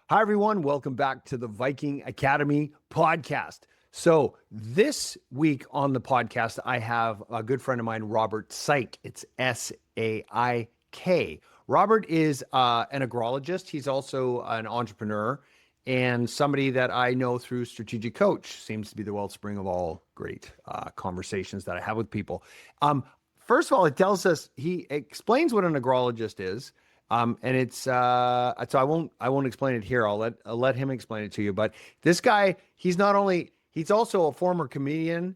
Hi, everyone. Welcome back to the Viking Academy podcast. So, this week on the podcast, I have a good friend of mine, Robert Saik. It's Saik. Robert is an agrologist. He's also an entrepreneur and somebody that I know through Strategic Coach. Seems to be the wellspring of all great conversations that I have with people. First of all, it tells us he explains what an agrologist is. And it's so I won't explain it here. I'll let him explain it to you. But this guy, he's also a former comedian.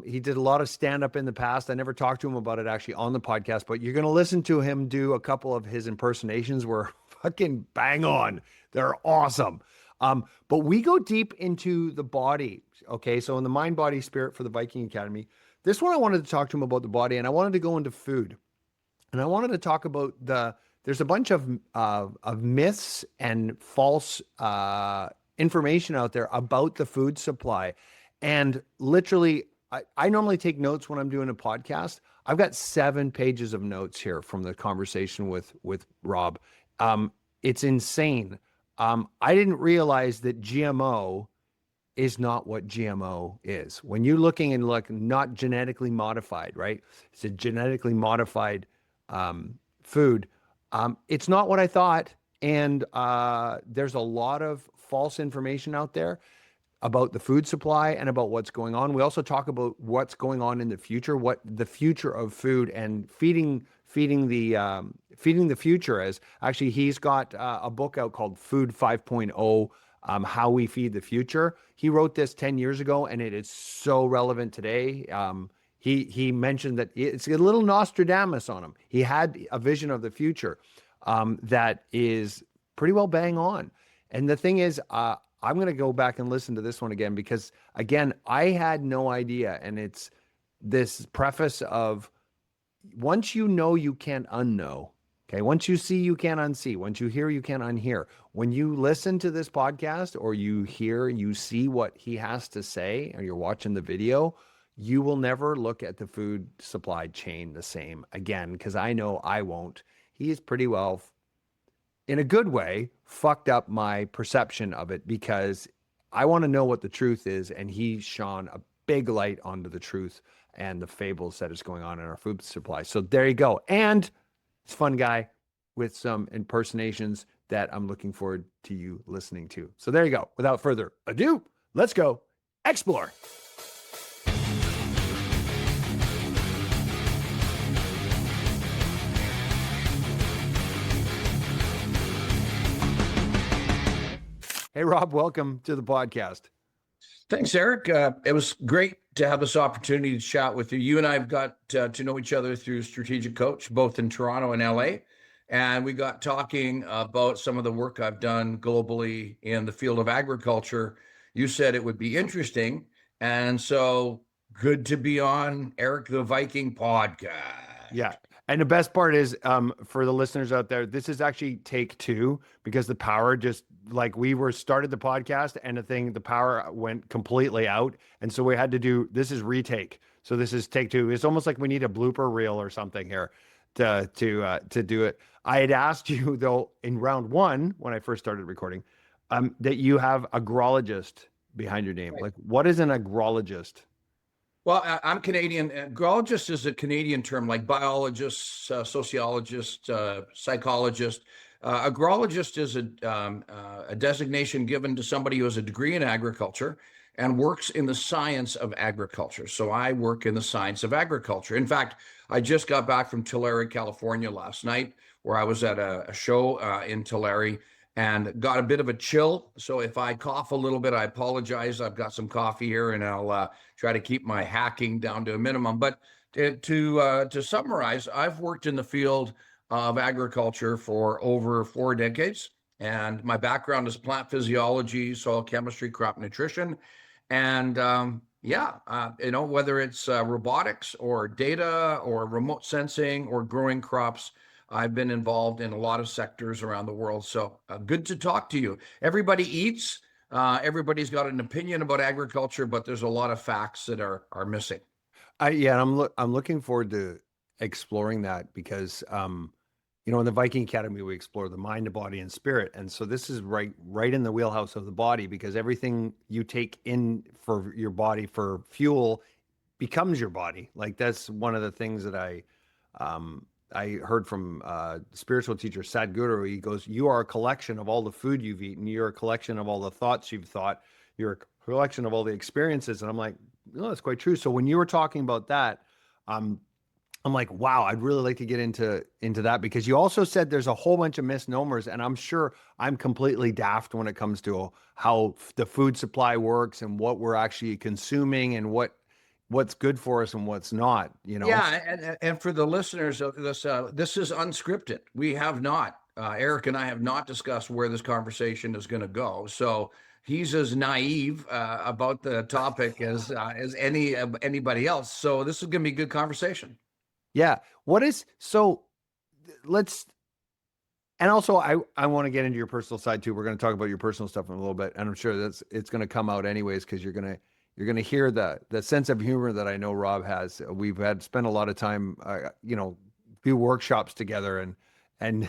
He did a lot of stand up in the past. I never talked to him about it actually on the podcast, but you're gonna listen to him do a couple of his impersonations were fucking bang on. They're awesome. But we go deep into the body. Okay, so in the mind, body, spirit for the Viking Academy. This one I wanted to talk to him about the body, and I wanted to go into food. And I wanted to talk about there's a bunch of myths and false information out there about the food supply. And literally, I normally take notes when I'm doing a podcast. I've got 7 pages of notes here from the conversation with Rob. It's insane. I didn't realize that GMO is not what GMO is. When you're looking and look, not genetically modified, right? It's a genetically modified food. It's not what I thought. And there's a lot of false information out there about the food supply and about what's going on. We also talk about what's going on in the future, what the future of food and feeding the future is. Actually, he's got a book out called Food 5.0, How We Feed the Future. He wrote this 10 years ago, and it is so relevant today. He mentioned that it's a little Nostradamus on him. He had a vision of the future that is pretty well bang on. And the thing is, I'm going to go back and listen to this one again because, again, I had no idea. And it's this preface of once you know, you can't unknow. Okay. Once you see, you can't unsee. Once you hear, you can't unhear. When you listen to this podcast or you see what he has to say, or you're watching the video, you will never look at the food supply chain the same again, because I know I won't. He is pretty well, in a good way, fucked up my perception of it because I want to know what the truth is. And he shone a big light onto the truth and the fables that is going on in our food supply. So there you go. And it's a fun guy with some impersonations that I'm looking forward to you listening to. So there you go. Without further ado, let's go explore. Hey, Rob, welcome to the podcast. Thanks, Eric. It was great to have this opportunity to chat with you. You and I have got to know each other through Strategic Coach, both in Toronto and LA. And we got talking about some of the work I've done globally in the field of agriculture. You said it would be interesting. And so good to be on Erik the Viking podcast. Yeah. And the best part is, for the listeners out there, this is actually take 2 because the power just like started the podcast and the power went completely out. And so we had to do, this is retake. So this is take 2. It's almost like we need a blooper reel or something here to do it. I had asked you though, in round 1, when I first started recording, that you have agrologist behind your name. Right. Like, what is an agrologist? Well, I'm Canadian. Agrologist is a Canadian term, like biologist, sociologist, psychologist. Agrologist is a designation given to somebody who has a degree in agriculture and works in the science of agriculture. So I work in the science of agriculture. In fact, I just got back from Tulare, California last night, where I was at a show in Tulare and got a bit of a chill. So if I cough a little bit, I apologize. I've got some coffee here and I'll try to keep my hacking down to a minimum. But to summarize, I've worked in the field of agriculture for over 4 decades. And my background is plant physiology, soil chemistry, crop nutrition. And whether it's robotics or data or remote sensing or growing crops, I've been involved in a lot of sectors around the world. So good to talk to you. Everybody eats. Everybody's got an opinion about agriculture, but there's a lot of facts that are missing. I'm looking forward to exploring that because in the Viking Academy, we explore the mind, the body, and spirit. And so this is right in the wheelhouse of the body, because everything you take in for your body for fuel becomes your body. Like that's one of the things that I heard from spiritual teacher Sadhguru. He goes, "You are a collection of all the food you've eaten. You're a collection of all the thoughts you've thought. You're a collection of all the experiences." And I'm like, no, that's quite true. So when you were talking about that, um, I'm like, wow, I'd really like to get into that, because you also said there's a whole bunch of misnomers, and I'm sure I'm completely daft when it comes to how the food supply works and what we're actually consuming and what's good for us and what's not, Yeah, and for the listeners of this, this is unscripted. We have not, Eric and I have not discussed where this conversation is going to go. So he's as naive about the topic as anybody else. So this is going to be a good conversation. Yeah. What is so let's and also I want to get into your personal side too. We're going to talk about your personal stuff in a little bit, and I'm sure it's going to come out anyways, because you're gonna hear the sense of humor that I know Rob has. We've had spent a lot of time, few workshops together, and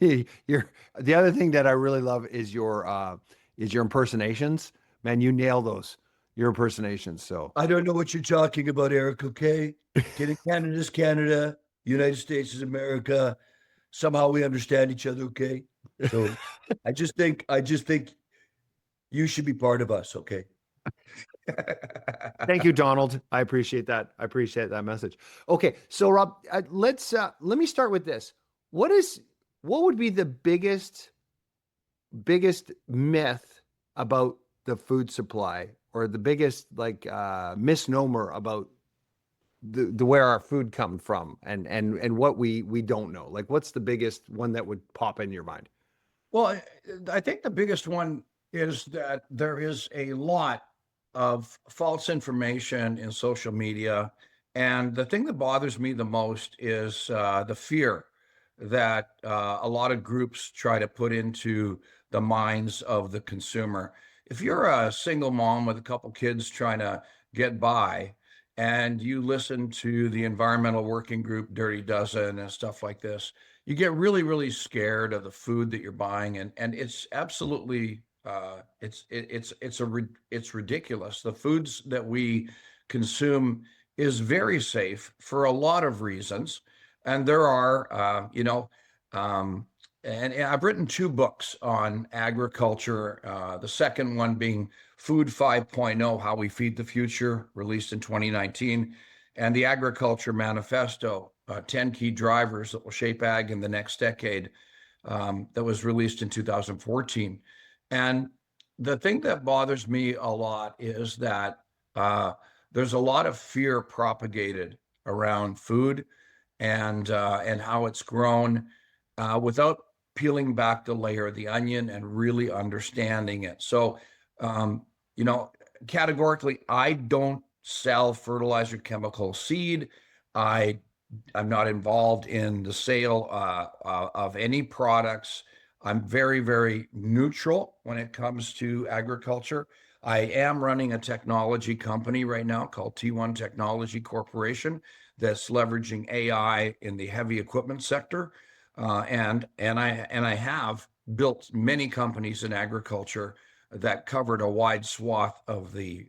you're the other thing that I really love is your impersonations. Man, you nail those your impersonations. So I don't know what you're talking about, Eric, okay? Canada's Canada, United States is America. Somehow we understand each other, okay? So I just think you should be part of us, okay? thank you, Donald. I appreciate that. I appreciate that message. Okay, so Rob, let me start with this. What would be the biggest myth about the food supply, or the biggest misnomer about the where our food comes from, and what we don't know? Like, what's the biggest one that would pop in your mind? Well, I think the biggest one is that there is a lot of false information in social media. And the thing that bothers me the most is the fear that a lot of groups try to put into the minds of the consumer. If you're a single mom with a couple kids trying to get by, and you listen to the environmental working group Dirty Dozen and stuff like this, you get really, really scared of the food that you're buying, and it's absolutely it's ridiculous. The foods that we consume is very safe for a lot of reasons, and there are and I've written two books on agriculture. The second one being Food 5.0: How We Feed the Future, released in 2019, and the Agriculture Manifesto, 10 Key Drivers That Will Shape Ag in the Next Decade, that was released in 2014. And the thing that bothers me a lot is that there's a lot of fear propagated around food and how it's grown without peeling back the layer of the onion and really understanding it. So, um, categorically, I don't sell fertilizer, chemical, seed. I I'm not involved in the sale of any products. I'm very, very neutral when it comes to agriculture. I am running a technology company right now called T1 Technology Corporation that's leveraging AI in the heavy equipment sector, and I have built many companies in agriculture that covered a wide swath of the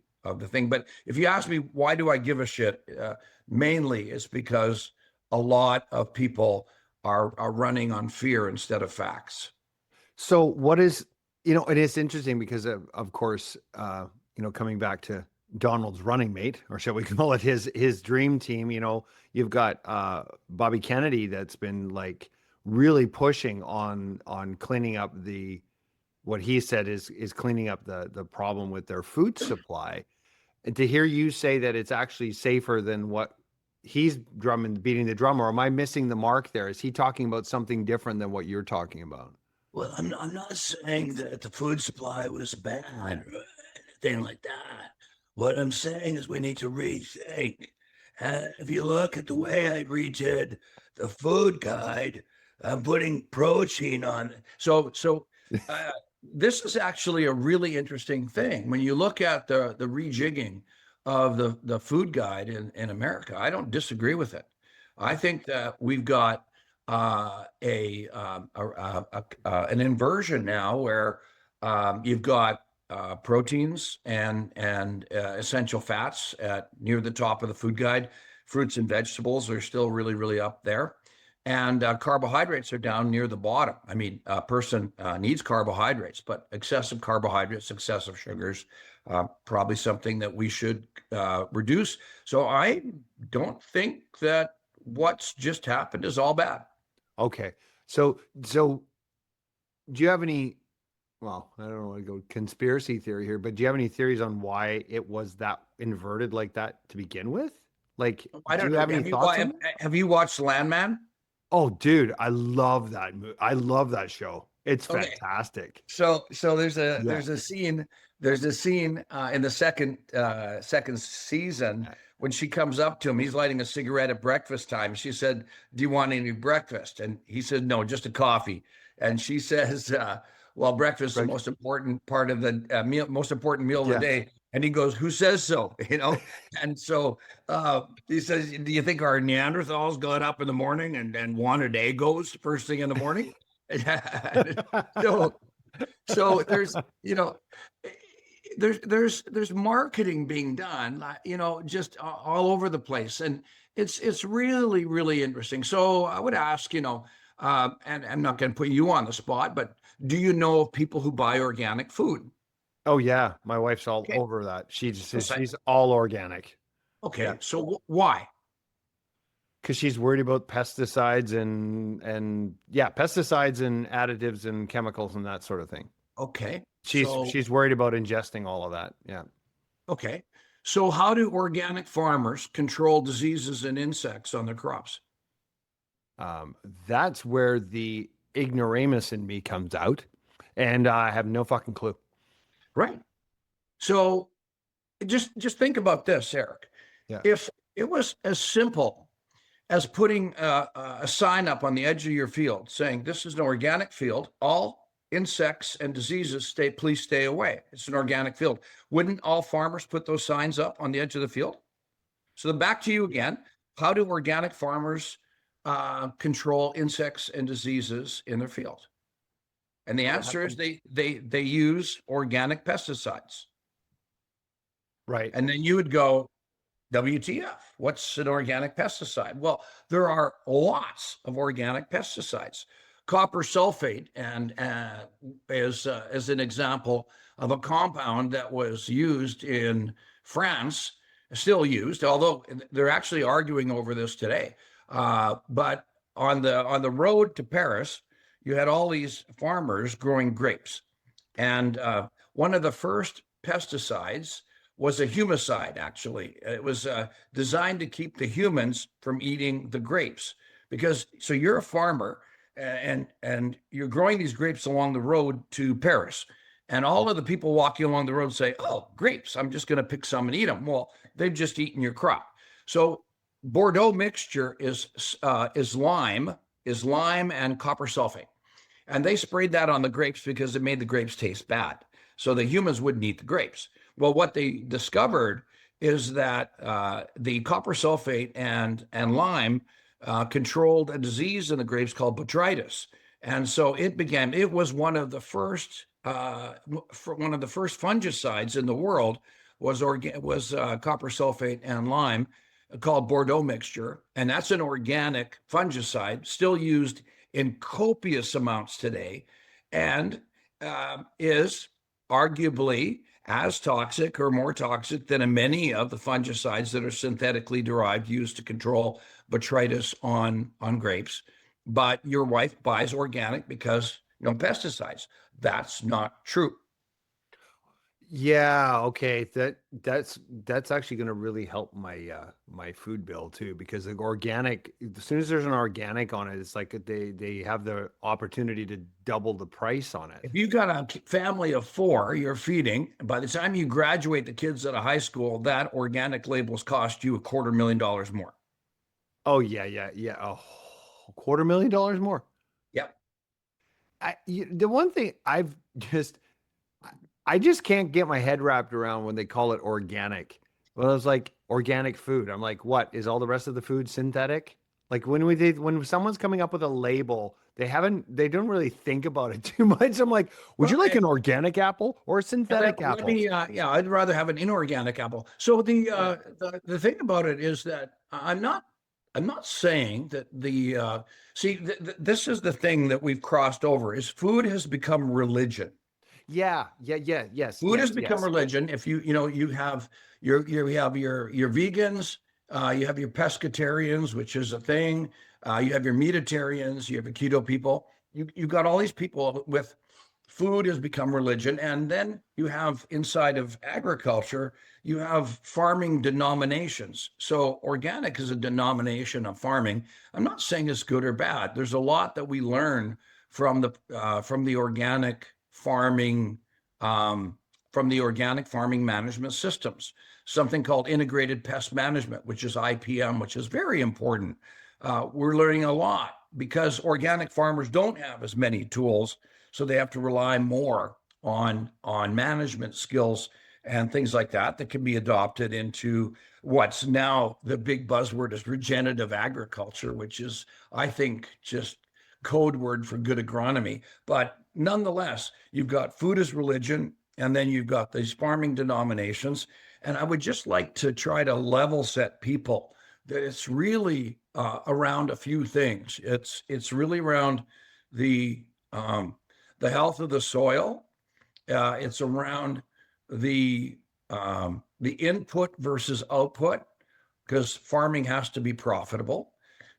thing. But if you ask me why do I give a shit, mainly it's because a lot of people are running on fear instead of facts. So what is, it is interesting because of course, coming back to Donald's running mate, or shall we call it his dream team, you've got Bobby Kennedy that's been like really pushing on cleaning up what he said is cleaning up the problem with their food supply. And to hear you say that it's actually safer than what he's beating the drum, or am I missing the mark there? Is he talking about something different than what you're talking about? Well, I'm not saying that the food supply was bad or anything like that. What I'm saying is we need to rethink. If you look at the way I redid the food guide, I'm putting protein on it. So this is actually a really interesting thing. When you look at the rejigging of the food guide in America, I don't disagree with it. I think that we've got an inversion now where you've got proteins and essential fats at near the top of the food guide. Fruits and vegetables are still really, really up there. And carbohydrates are down near the bottom. I mean, a person needs carbohydrates, but excessive carbohydrates, excessive sugars, probably something that we should reduce. So I don't think that what's just happened is all bad. Okay. So do you have any, well, I don't want to go conspiracy theory here, but do you have any theories on why it was that inverted like that to begin with? Like, I do don't you know. have any thoughts on it? Have you watched Landman? Oh, dude, I love that movie. I love that show. It's Okay. fantastic. So there's a Yeah. there's a scene in the second season when she comes up to him. He's lighting a cigarette at breakfast time. She said, "Do you want any breakfast?" And he said, "No, just a coffee." And she says, "Well, breakfast is the Right. most important part of the meal, most important meal of Yeah. the day." And he goes, "Who says so?" You know. And so he says, "Do you think our Neanderthals got up in the morning and wanted Egos first thing in the morning?" so so there's you know there's marketing being done just all over the place, and it's really, really interesting. So I would ask, and I'm not going to put you on the spot, but do you know of people who buy organic food? Oh yeah, my wife's all Okay. over that. Okay. She's all organic. Okay, Yeah. so why? Because she's worried about pesticides and yeah, pesticides and additives and chemicals and that sort of thing. Okay, She's so she's worried about ingesting all of that. Yeah. okay, so how do organic farmers control diseases and insects on their crops? That's where the ignoramus in me comes out, and I have no fucking clue. Right. So just think about this, Eric. Yeah. If it was as simple as putting a sign up on the edge of your field saying this is an organic field, all insects and diseases please stay away. It's an organic field. Wouldn't all farmers put those signs up on the edge of the field? So then back to you again. How do organic farmers control insects and diseases in their field? And the answer is they use organic pesticides. Right. And then you would go, WTF? What's an organic pesticide? Well, there are lots of organic pesticides. Copper sulfate and is an example of a compound that was used in France, still used, although they're actually arguing over this today. But on the road to Paris, you had all these farmers growing grapes, and one of the first pesticides was a humicide. Actually, it was designed to keep the humans from eating the grapes. Because so you're a farmer and you're growing these grapes along the road to Paris, and all of the people walking along the road say, "Oh, grapes! I'm just going to pick some and eat them." Well, they've just eaten your crop. So Bordeaux mixture is lime and copper sulfate, and they sprayed that on the grapes because it made the grapes taste bad. So the humans wouldn't eat the grapes. Well, what they discovered is that the copper sulfate and lime controlled a disease in the grapes called botrytis, and so it was one of the first fungicides in the world was copper sulfate and lime, called Bordeaux mixture, and that's an organic fungicide still used in copious amounts today, and is arguably as toxic or more toxic than many of the fungicides that are synthetically derived used to control botrytis on grapes. But your wife buys organic because no pesticides. That's not true. Yeah, okay. That's actually going to really help my my food bill too, because the organic, as soon as there's an organic on it, it's like they have the opportunity to double the price on it. If you got a family of 4 you're feeding, by the time you graduate the kids out of high school, that organic labels cost you $250,000 more. Oh yeah, yeah, yeah. $250,000 more. Yep. The one thing I just can't get my head wrapped around when they call it organic. Well, it's like organic food. I'm like, what is all the rest of the food synthetic? Like when someone's coming up with a label, they don't really think about it too much. I'm like, would you Well, like an organic apple or a synthetic let apple? me, yeah, I'd rather have an inorganic apple. So the thing about it is that I'm not saying that see, this is the thing that we've crossed over is food has become religion. Yeah, yeah, yeah, yes, Food has yes, become yes. religion. If you have your vegans, you have your pescatarians, which is a thing. You have your meatitarians, you have your keto people. You got all these people with food has become religion, and then you have inside of agriculture, you have farming denominations. So organic is a denomination of farming. I'm not saying it's good or bad. There's a lot that we learn from the organic farming from the organic farming management systems, something called integrated pest management, which is IPM, which is very important. We're learning a lot because organic farmers don't have as many tools, so they have to rely more on management skills and things like that can be adopted into what's now the big buzzword is regenerative agriculture, which is, I think, just code word for good agronomy. But nonetheless, you've got food as religion, and then you've got these farming denominations. And I would just like to try to level set people that it's really around a few things. It's really around the um, the health of the soil. It's around the input versus output, because farming has to be profitable.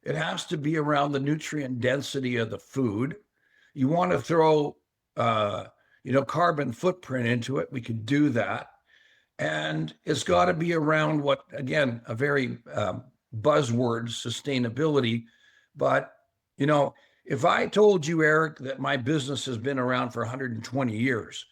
It has to be around the nutrient density of the food. You want to throw, carbon footprint into it. We could do that. And it's got to be around what, again, a very buzzword, sustainability. But, if I told you, Eric, that my business has been around for 120 years,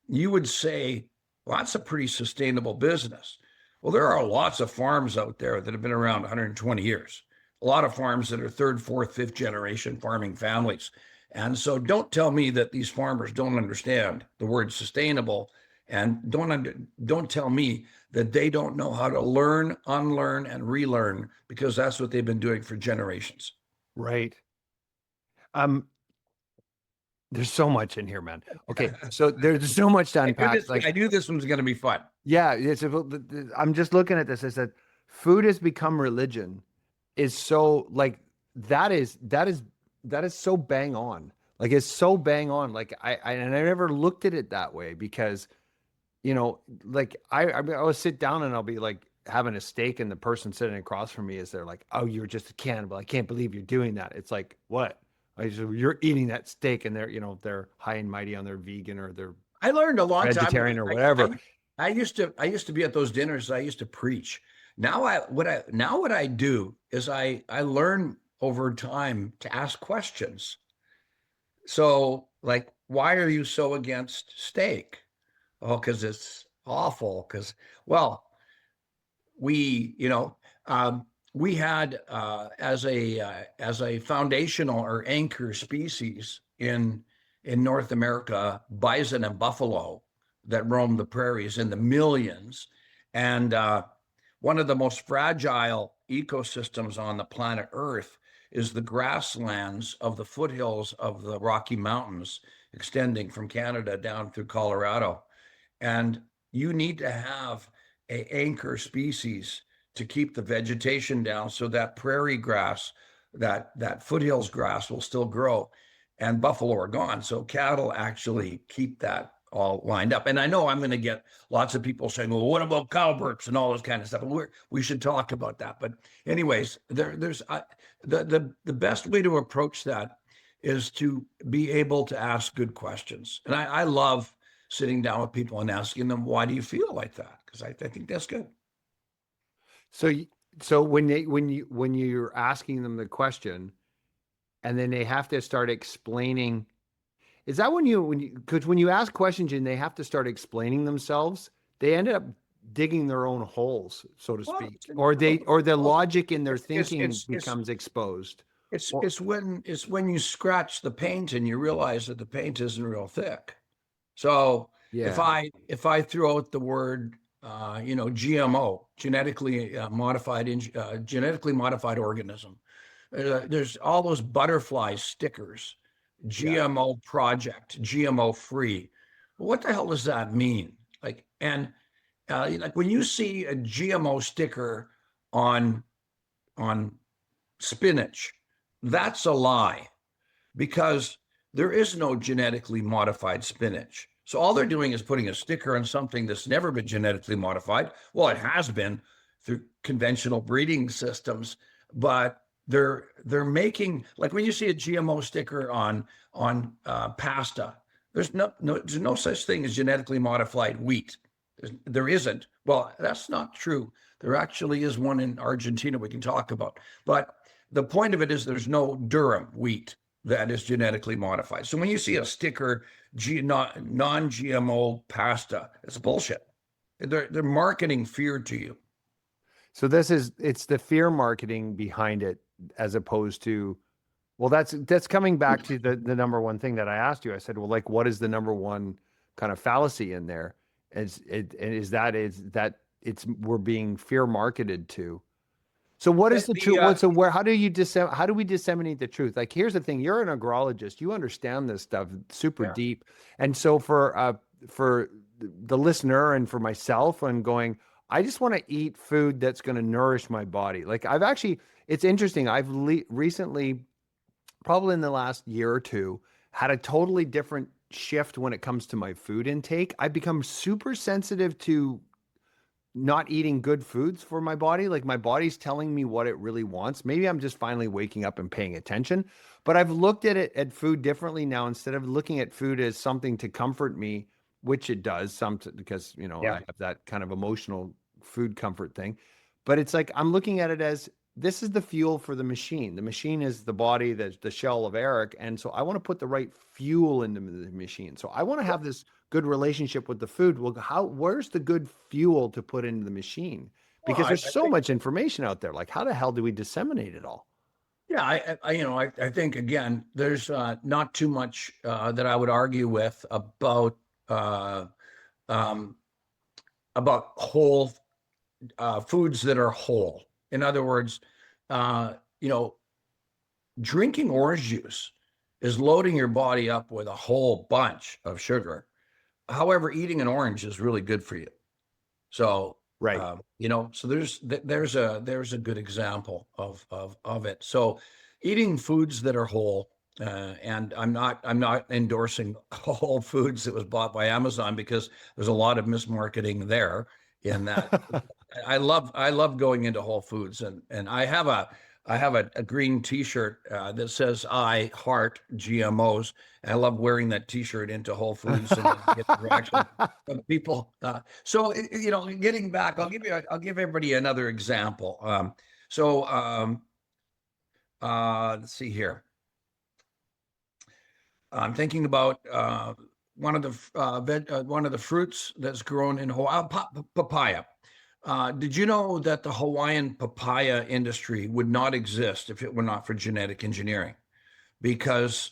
you would say, well, that's a pretty sustainable business. Well, there are lots of farms out there that have been around 120 years. A lot of farms that are third, fourth, fifth generation farming families. And so don't tell me that these farmers don't understand the word sustainable, and don't tell me that they don't know how to learn, unlearn, and relearn, because that's what they've been doing for generations. Right. Um, there's so much in here, man. Okay, so there's so much to unpack. Like, I knew this one was going to be fun. yeah, I'm just looking at this. I said, food has become religion. Is so like that is so bang on. Like it's so bang on. Like and I never looked at it that way because like I mean, I'll sit down and I'll be like having a steak and the person sitting across from me is they're like, oh, you're just a cannibal. I can't believe you're doing that. It's like, what? You're eating that steak and they're high and mighty on their vegan or their I learned a long time vegetarian or whatever. I used to be at those dinners. I used to preach. What I do is I learn over time to ask questions. So, like, why are you so against steak? Oh, because it's awful. Well, we, you know, we had as a foundational or anchor species in North America, bison and buffalo that roam the prairies in the millions, and one of the most fragile ecosystems on the planet Earth is the grasslands of the foothills of the Rocky Mountains, extending from Canada down through Colorado. And you need to have an anchor species to keep the vegetation down so that prairie grass, that foothills grass will still grow. And buffalo are gone. So cattle actually keep that all lined up. And I know I'm going to get lots of people saying, well, what about cowbirds and all this kind of stuff? And we should talk about that. But anyways, there's the best way to approach that is to be able to ask good questions. And I love sitting down with people and asking them, why do you feel like that? Because I think that's good. So when you're asking them the question and then they have to start explaining, is that because when you ask questions and they have to start explaining themselves, they end up digging their own holes, so to speak, or the logic in their thinking becomes exposed. It's when you scratch the paint and you realize that the paint isn't real thick. So if I throw out the word GMO, genetically modified organism, There's all those butterfly stickers, GMO project, GMO free. What the hell does that mean? Like, and like when you see a GMO sticker on on spinach, that's a lie, because there is no genetically modified spinach. So all they're doing is putting a sticker on something that's never been genetically modified. Well, it has been through conventional breeding systems, but they're making, like when you see a GMO sticker on pasta, there's no such thing as genetically modified wheat. There isn't. Well, that's not true. There actually is one in Argentina we can talk about. But the point of it is there's no durum wheat that is genetically modified. So when you see a sticker, non-GMO pasta, it's bullshit. They're marketing fear to you. So it's the fear marketing behind it, as opposed to, well, that's coming back to the number one thing that I asked you. I said, well, like, what is the number one kind of fallacy in there? Is that we're being fear marketed to. So what is the truth? So how do we disseminate the truth? Like, here's the thing: you're an agrologist, you understand this stuff super deep, and so for the listener and for myself, I'm going, I just want to eat food that's going to nourish my body. Like, it's interesting. I've recently, probably in the last year or two, had a totally different shift when it comes to my food intake. I've become super sensitive to not eating good foods for my body. Like, my body's telling me what it really wants. Maybe I'm just finally waking up and paying attention, but I've looked at food differently now. Instead of looking at food as something to comfort me, which it does because, I have that kind of emotional food comfort thing, but it's like, I'm looking at it as, this is the fuel for the machine. The machine is the body, the shell of Erik. And so I want to put the right fuel into the machine. So I want to have this good relationship with the food. Well, where's the good fuel to put into the machine? Because there's so much information out there. Like, how the hell do we disseminate it all? Yeah, I think, again, there's not too much that I would argue with about whole foods that are whole. In other words, drinking orange juice is loading your body up with a whole bunch of sugar. However, eating an orange is really good for you. So, right. So there's a good example of it. So, eating foods that are whole, and I'm not endorsing Whole Foods that was bought by Amazon, because there's a lot of mismarketing there in that. I love going into Whole Foods, and I have a green T-shirt that says "I heart GMOs." And I love wearing that T-shirt into Whole Foods and get the reaction of people. So getting back, I'll give everybody another example. Let's see here. I'm thinking about one of the fruits that's grown in Hawaii, papaya. Did you know that the Hawaiian papaya industry would not exist if it were not for genetic engineering? Because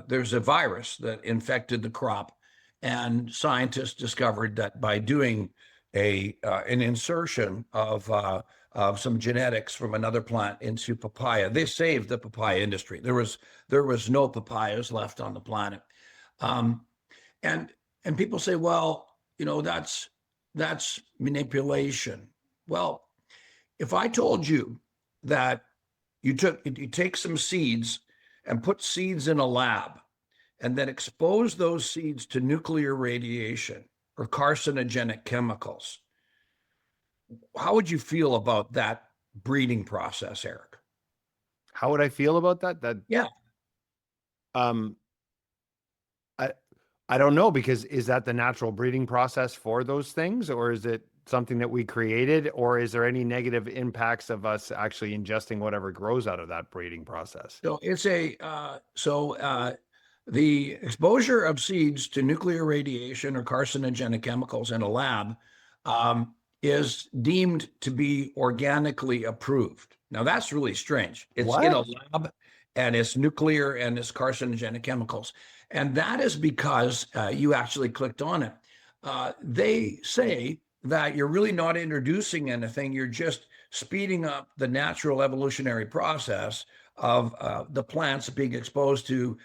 there's a virus that infected the crop, and scientists discovered that by doing an insertion of some genetics from another plant into papaya, they saved the papaya industry. There was no papayas left on the planet, and people say, well, that's manipulation. Well, if I told you that you take some seeds and put seeds in a lab and then expose those seeds to nuclear radiation or carcinogenic chemicals, how would you feel about that breeding process, Erik? How would I feel about that? Yeah. I don't know, because is that the natural breeding process for those things, or is it something that we created, or is there any negative impacts of us actually ingesting whatever grows out of that breeding process? So it's the exposure of seeds to nuclear radiation or carcinogenic chemicals in a lab is deemed to be organically approved. Now, that's really strange. It's in a lab, and it's nuclear and it's carcinogenic chemicals. And that is because you actually clicked on it. They say that you're really not introducing anything. You're just speeding up the natural evolutionary process of the plants being exposed to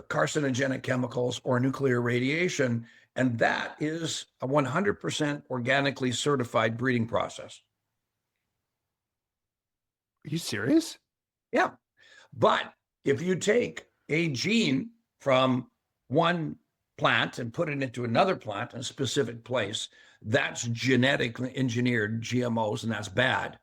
carcinogenic chemicals or nuclear radiation. And that is a 100% organically certified breeding process. Are you serious? Yeah. But if you take a gene from one plant and put it into another plant in a specific place, that's genetically engineered GMOs, and that's bad.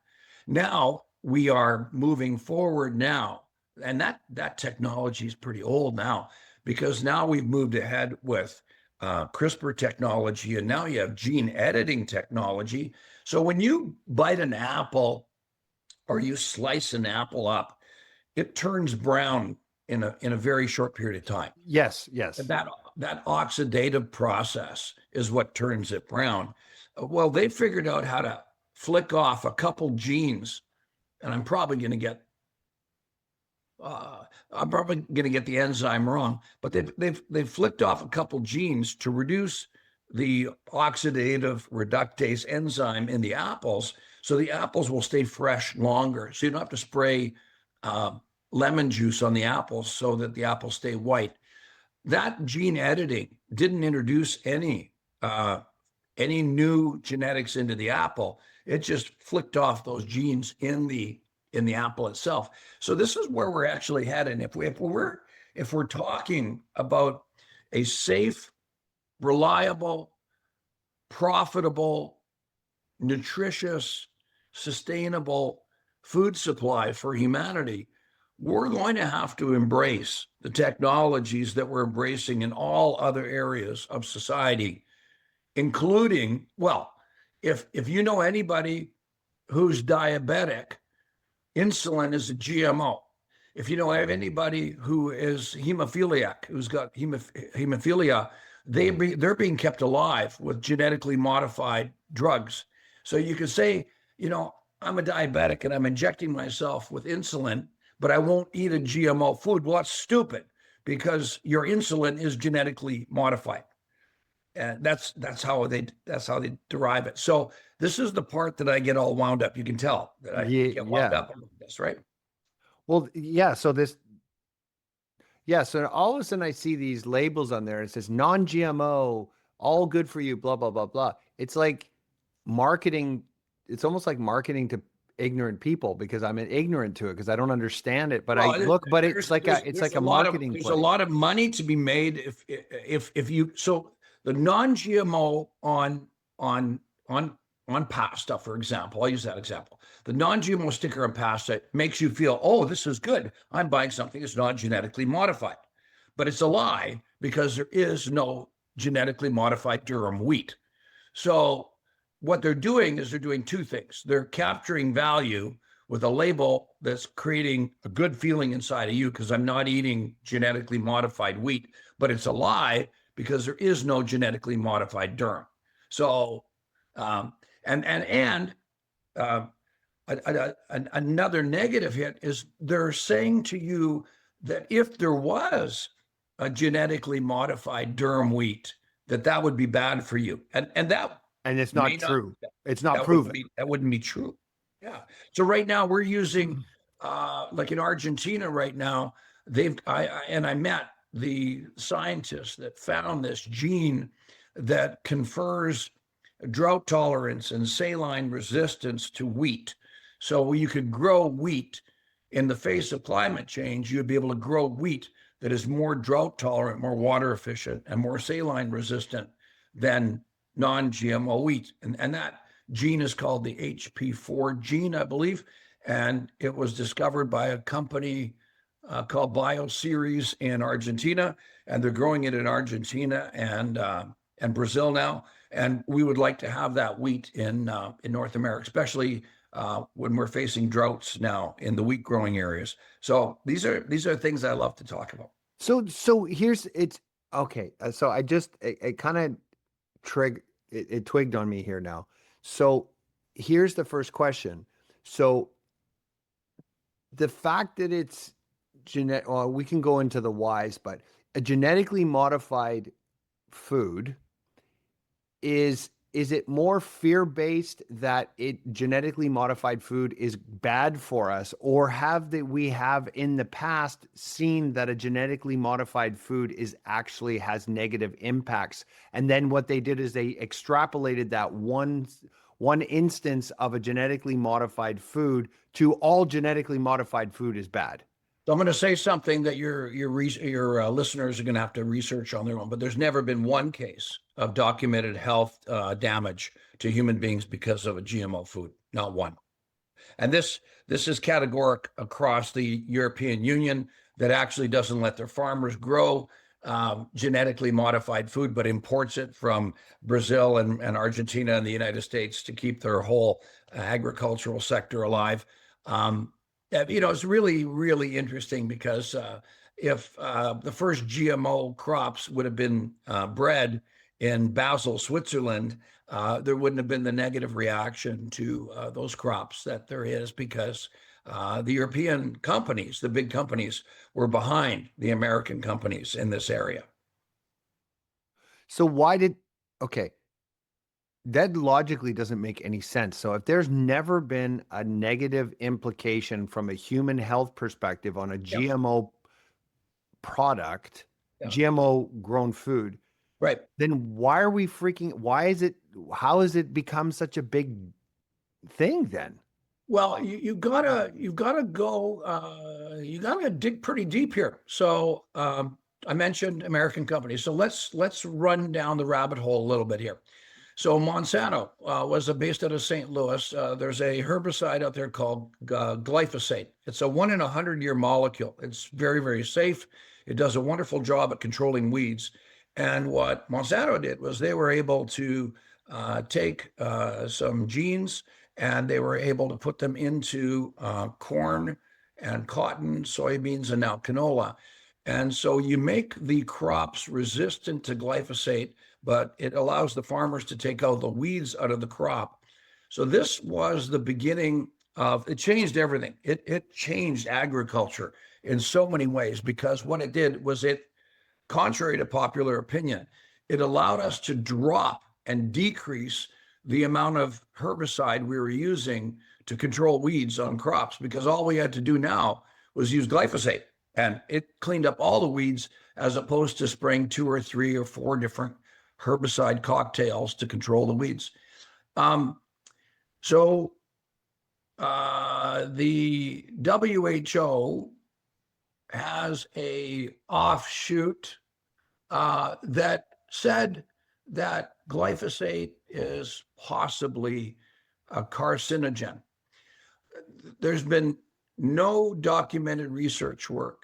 Now we are moving forward now, and that technology is pretty old now, because now we've moved ahead with CRISPR technology, and now you have gene editing technology. So when you bite an apple or you slice an apple up, it turns brown in a very short period of time. Yes, yes. That oxidative process is what turns it brown. Well, they figured out how to flick off a couple genes, and I'm probably going to get the enzyme wrong, but they've flicked off a couple genes to reduce the oxidative reductase enzyme in the apples, so the apples will stay fresh longer. So you don't have to spray lemon juice on the apples so that the apples stay white. That gene editing didn't introduce any new genetics into the apple. It just flicked off those genes in the apple itself. So this is where we're actually heading. If we're talking about a safe, reliable, profitable, nutritious, sustainable food supply for humanity, we're going to have to embrace the technologies that we're embracing in all other areas of society, including, well, if you know anybody who's diabetic, insulin is a GMO. If you know anybody who is hemophiliac, who's got hemophilia, they're being kept alive with genetically modified drugs. So you could say, I'm a diabetic and I'm injecting myself with insulin, but I won't eat a GMO food. Well, that's stupid, because your insulin is genetically modified. And that's how they derive it. So this is the part that I get all wound up. You can tell that I get wound up on this, right? Well, yeah. So so all of a sudden I see these labels on there. It says non-GMO, all good for you, blah, blah, blah, blah. It's like marketing. It's almost like marketing to ignorant people, because I'm ignorant to it, because I don't understand it. But it's like a marketing play. There's a lot of money to be made if you, so the non-GMO on pasta, for example, I'll use that example. The non-GMO sticker on pasta makes you feel, oh, this is good. I'm buying something that's not genetically modified. But it's a lie, because there is no genetically modified durum wheat. So what they're doing is they're doing two things. They're capturing value with a label that's creating a good feeling inside of you, because I'm not eating genetically modified wheat, but it's a lie, because there is no genetically modified durum. So, another negative hit is they're saying to you that if there was a genetically modified durum wheat, that would be bad for you, and it's not true. It's not proven. That wouldn't be true. Yeah. So right now we're using, like in Argentina right now, I met the scientists that found this gene that confers drought tolerance and saline resistance to wheat. So you could grow wheat in the face of climate change. You'd be able to grow wheat that is more drought tolerant, more water efficient, and more saline resistant than non-GMO wheat. And that gene is called the HP4 gene, I believe. And it was discovered by a company called Bioceres in Argentina, and they're growing it in Argentina and Brazil now. And we would like to have that wheat in North America, especially when we're facing droughts now in the wheat growing areas. So these are things I love to talk about. So here's it's okay. So it kind of twigged on me here now. So here's the first question. So the fact that it's well, we can go into the whys, but a genetically modified food is is it more fear-based that genetically modified food is bad for us, or we have in the past seen that a genetically modified food has negative impacts? And then what they did is they extrapolated that one instance of a genetically modified food to all genetically modified food is bad. So I'm going to say something that your listeners are going to have to research on their own, but there's never been one case of documented health damage to human beings because of a GMO food, not one. And this is categoric across the European Union, that actually doesn't let their farmers grow genetically modified food, but imports it from Brazil and Argentina and the United States to keep their whole agricultural sector alive. It's really, really interesting, because if the first GMO crops would have been bred in Basel, Switzerland, there wouldn't have been the negative reaction to those crops that there is, because the European companies, the big companies, were behind the American companies in this area. So okay, that logically doesn't make any sense. So if there's never been a negative implication from a human health perspective on a GMO product, GMO grown food, right? Then how has it become such a big thing then? Well, you gotta dig pretty deep here. So I mentioned American companies. So let's run down the rabbit hole a little bit here. So Monsanto was based out of St. Louis. There's a herbicide out there called glyphosate. It's a 1 in 100-year molecule. It's very, very safe. It does a wonderful job at controlling weeds. And what Monsanto did was they were able to take some genes, and they were able to put them into corn and cotton, soybeans, and now canola. And so you make the crops resistant to glyphosate, but it allows the farmers to take out the weeds out of the crop. So this was the beginning of, it changed everything. It changed agriculture in so many ways, because what it did was contrary to popular opinion, it allowed us to drop and decrease the amount of herbicide we were using to control weeds on crops, because all we had to do now was use glyphosate, and it cleaned up all the weeds, as opposed to spraying 2 or 3 or 4 different herbicide cocktails to control the weeds. So the WHO has a offshoot that said that glyphosate is possibly a carcinogen. There's been no documented research work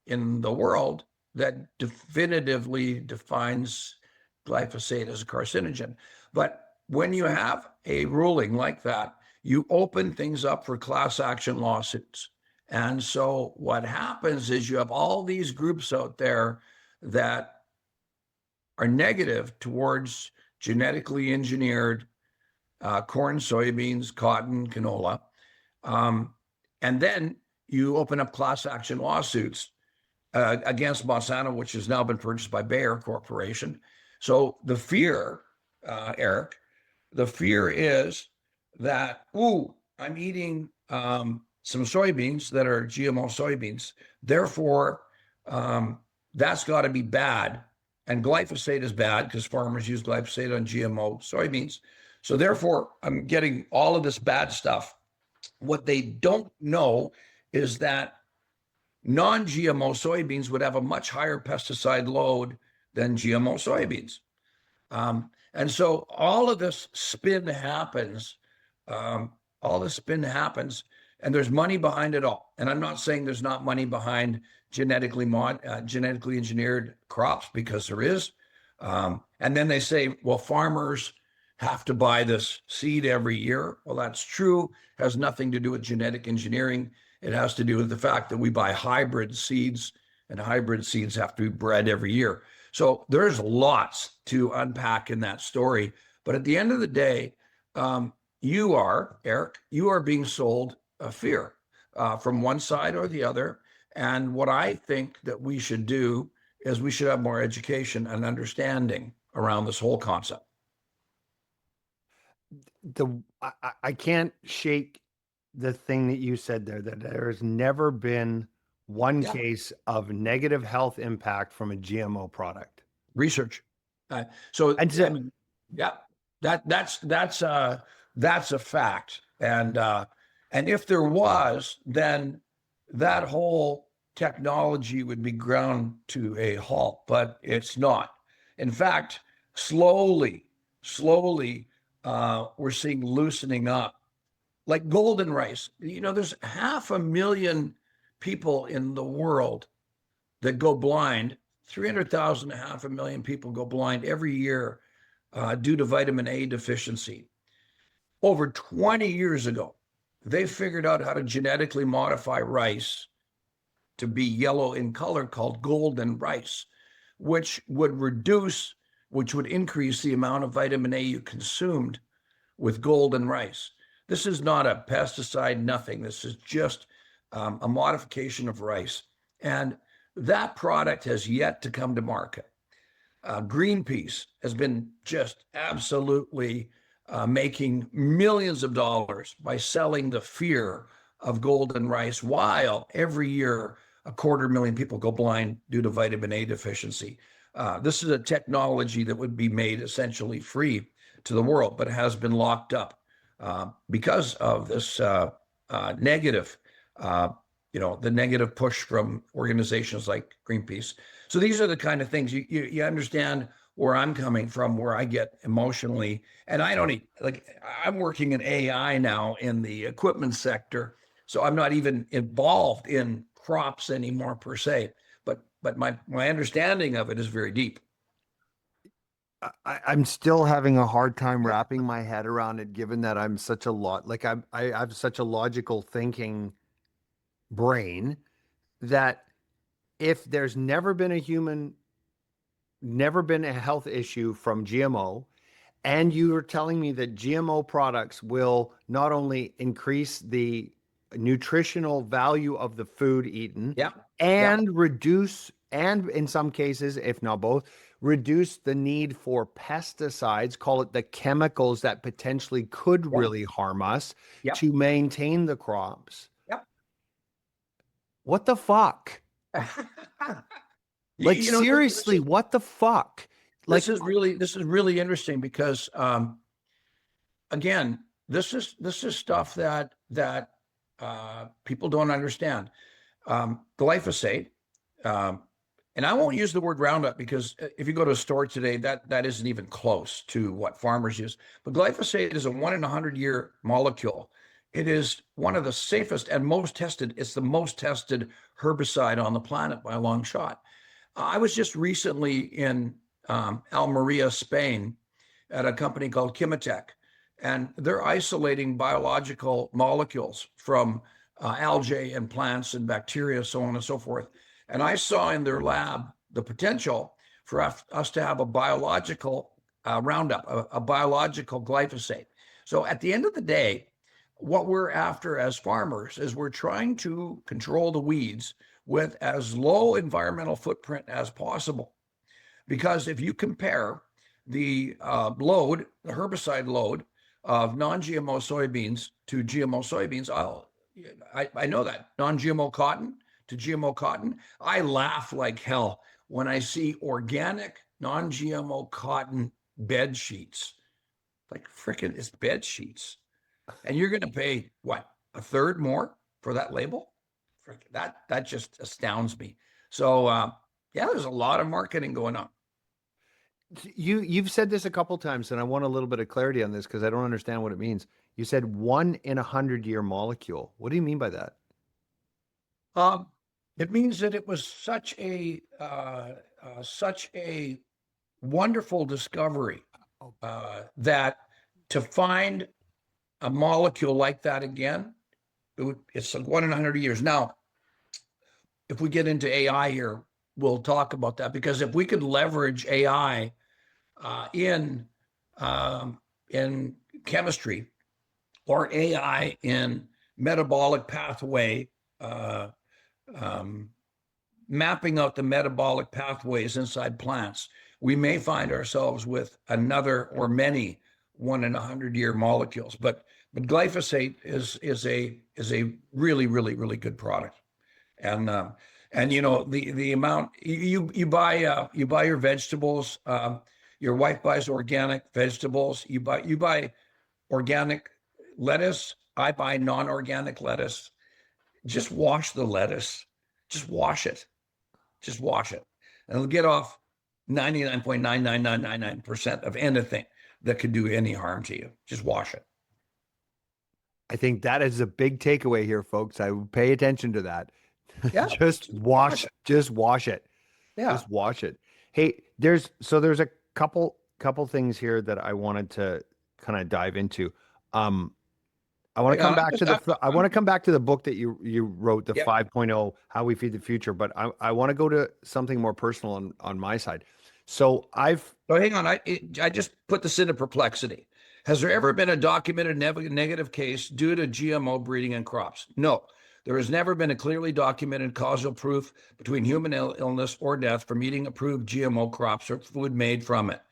in the world that definitively defines glyphosate as a carcinogen. But when you have a ruling like that, you open things up for class action lawsuits. And so what happens is you have all these groups out there that are negative towards genetically engineered corn, soybeans, cotton, canola. And then you open up class action lawsuits against Monsanto, which has now been purchased by Bayer Corporation. So the fear, Erik, the fear is that, I'm eating some soybeans that are GMO soybeans. Therefore, that's got to be bad. And glyphosate is bad because farmers use glyphosate on GMO soybeans. So therefore, I'm getting all of this bad stuff. What they don't know is that non-GMO soybeans would have a much higher pesticide load than GMO soybeans. And so all of this spin happens, and there's money behind it all. And I'm not saying there's not money behind genetically engineered crops, because there is. And then they say, well, farmers have to buy this seed every year. Well, that's true. It has nothing to do with genetic engineering. It has to do with the fact that we buy hybrid seeds, and hybrid seeds have to be bred every year. So there's lots to unpack in that story. But at the end of the day, you are, Erik, being sold a fear from one side or the other. And what I think that we should do is we should have more education and understanding around this whole concept. I can't shake the thing that you said there, that there has never been one Yeah. case of negative health impact from a GMO product. Research. So And I so, mean, yeah, that's a fact. And if there was, then that whole technology would be ground to a halt. But it's not. In fact, slowly, we're seeing loosening up. Like golden rice. There's 500,000 people in the world that go blind. 300,000 to 500,000 people go blind every year due to vitamin A deficiency. Over 20 years ago, they figured out how to genetically modify rice to be yellow in color, called golden rice, which would increase the amount of vitamin A you consumed with golden rice. This is not a pesticide, nothing. This is just a modification of rice. And that product has yet to come to market. Greenpeace has been just absolutely making millions of dollars by selling the fear of golden rice, while every year 250,000 people go blind due to vitamin A deficiency. This is a technology that would be made essentially free to the world, but has been locked up because of this negative, the negative push from organizations like Greenpeace. So these are the kind of things you understand where I'm coming from, where I get emotionally. And I don't I'm working in AI now in the equipment sector, so I'm not even involved in crops anymore per se. But my understanding of it is very deep. I'm still having a hard time wrapping my head around it, given that I'm such a lot, like I have such a logical thinking brain, that if there's never been a health issue from GMO, and you are telling me that GMO products will not only increase the nutritional value of the food eaten Yeah. Yeah. and reduce, and in some cases, if not both, reduce the need for pesticides, call it the chemicals that potentially could Yeah. really harm us, Yeah. to maintain the crops. Yeah. What the fuck? Like, You know, seriously, what the fuck? Like, this is really interesting because again, this is stuff that people don't understand. Glyphosate, and I won't use the word Roundup, because if you go to a store today, that isn't even close to what farmers use. But glyphosate is a 1 in 100-year molecule. It is one of the safest and most tested. It's the most tested herbicide on the planet by a long shot. I was just recently in Almeria, Spain, at a company called Kimatech, and they're isolating biological molecules from algae and plants and bacteria, so on and so forth. And I saw in their lab the potential for us to have a biological Roundup, a biological glyphosate. So at the end of the day, what we're after as farmers is we're trying to control the weeds with as low environmental footprint as possible. Because if you compare the the herbicide load of non-GMO soybeans to GMO soybeans, I know that. Non-GMO cotton to GMO cotton, I laugh like hell when I see organic non-GMO cotton bed sheets. Like, freaking, it's bed sheets. And you're going to pay what, a third more for that label? That just astounds me. So yeah, there's a lot of marketing going on. you've said this a couple times, and I want a little bit of clarity on this because I don't understand what it means. You said 1 in 100-year molecule. What do you mean by that? Um, it means that it was such a wonderful discovery that to find a molecule like that again, it's like 1 in 100 years. Now, if we get into AI here, we'll talk about that, because if we could leverage AI in chemistry, or AI in metabolic pathway, mapping out the metabolic pathways inside plants, we may find ourselves with another or many one in 100-year molecules. But glyphosate is a really, really, really good product. And the amount you buy your vegetables. Your wife buys organic vegetables. You buy organic lettuce. I buy non-organic lettuce. Just wash the lettuce. Just wash it. Just wash it, and it'll get off 99.99999% of anything that could do any harm to you. Just wash it. I think that is a big takeaway here, folks. I would pay attention to that. Yeah, just wash it. Yeah, Just wash it. Hey, there's a couple things here that I wanted to kind of dive into. I want to come back to the book that you wrote, the 5.0, How We Feed the Future, but I want to go to something more personal on my side. So hang on. I just put this into perplexity. Has there ever been a documented negative case due to GMO breeding in crops? No. There has never been a clearly documented causal proof between human illness or death from eating approved GMO crops or food made from it.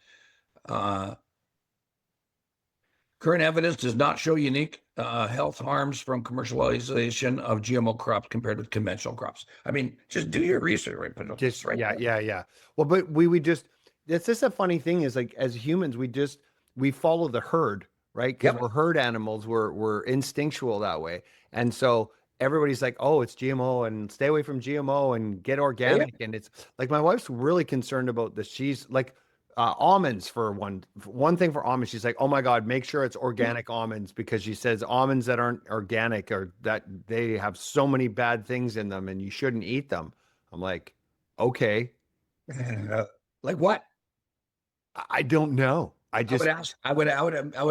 Current evidence does not show unique health harms from commercialization of GMO crops compared with conventional crops. I mean, just do your research. Right? Yeah. Well, but it's just a funny thing is, like, as humans, we follow the herd, right? Because we're herd animals. We're instinctual that way. And so everybody's like, oh, it's GMO and stay away from GMO and get organic. And it's like, my wife's really concerned about this. She's like, almonds for one thing for almonds. She's like, oh my God, make sure it's organic almonds, because she says almonds that aren't organic or that they have so many bad things in them and you shouldn't eat them. I'm like, okay. Like what? I don't know. I would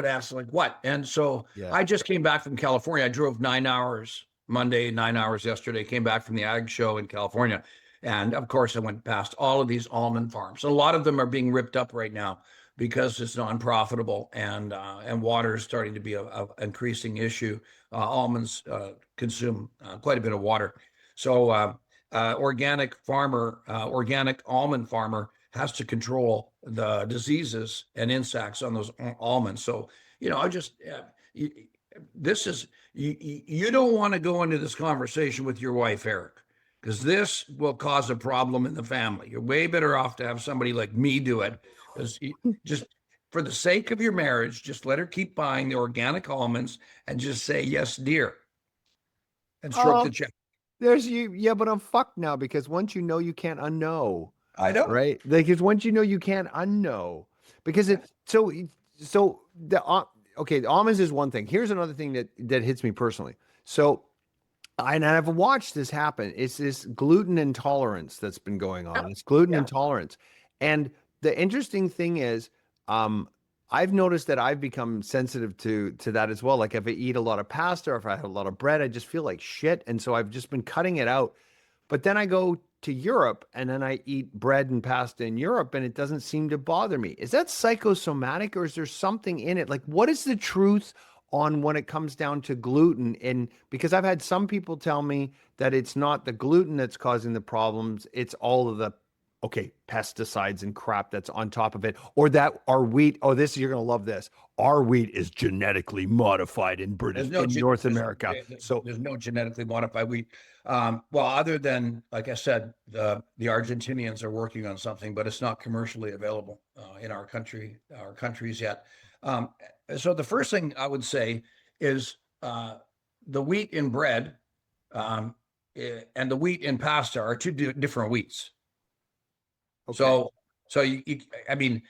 ask like what? And so I just came back from California. I drove 9 hours Monday, 9 hours yesterday, came back from the ag show in California. And of course, I went past all of these almond farms. A lot of them are being ripped up right now because it's non-profitable, and water is starting to be an increasing issue. Almonds consume quite a bit of water. So organic almond farmer has to control the diseases and insects on those almonds. So, you don't want to go into this conversation with your wife, Erik, because this will cause a problem in the family. You're way better off to have somebody like me do it. Just for the sake of your marriage, just let her keep buying the organic almonds and just say, yes, dear, and stroke the check. Yeah, but I'm fucked now, because once you know, you can't unknow. I know. Right? Like, because once you know, you can't unknow. Because the almonds is one thing. Here's another thing that hits me personally. So, I've watched this happen. It's this gluten intolerance that's been going on. It's gluten intolerance. And the interesting thing is, I've noticed that I've become sensitive to that as well. Like, if I eat a lot of pasta or if I have a lot of bread, I just feel like shit. And so I've just been cutting it out. But then I go to Europe and then I eat bread and pasta in Europe and it doesn't seem to bother me. Is that psychosomatic, or is there something in it? Like, what is the truth on when it comes down to gluten? And because I've had some people tell me that it's not the gluten that's causing the problems, it's all of the pesticides and crap that's on top of it, or that our wheat. Oh, you're going to love this. Our wheat is genetically modified in North America. So there's no genetically modified wheat. Well, other than, like I said, the Argentinians are working on something, but it's not commercially available in our countries yet. So the first thing I would say is the wheat in bread and the wheat in pasta are two different wheats. Okay. So I mean,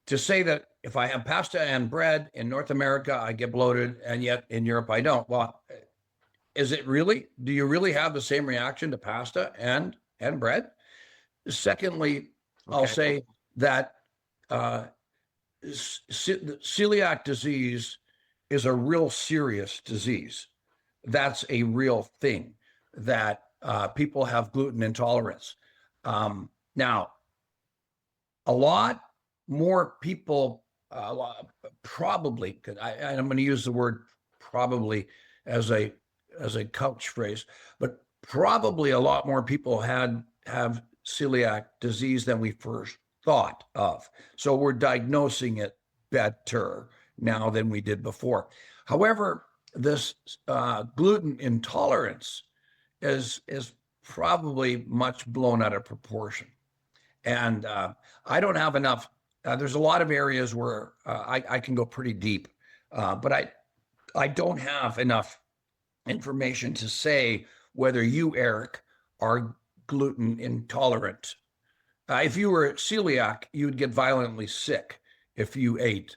to say that if I have pasta and bread in North America, I get bloated, and yet in Europe I don't. Well, is it really? Do you really have the same reaction to pasta and bread? Secondly, I'll say that celiac disease is a real serious disease. That's a real thing, that people have gluten intolerance. Now, a lot more people, probably, because I'm going to use the word probably as a couch phrase, but probably a lot more people have celiac disease than we first thought of. So we're diagnosing it better, now than we did before. However, this gluten intolerance is probably much blown out of proportion. And I don't have enough. There's a lot of areas where I can go pretty deep, but I don't have enough information to say whether you, Eric, are gluten intolerant. If you were celiac, you'd get violently sick if you ate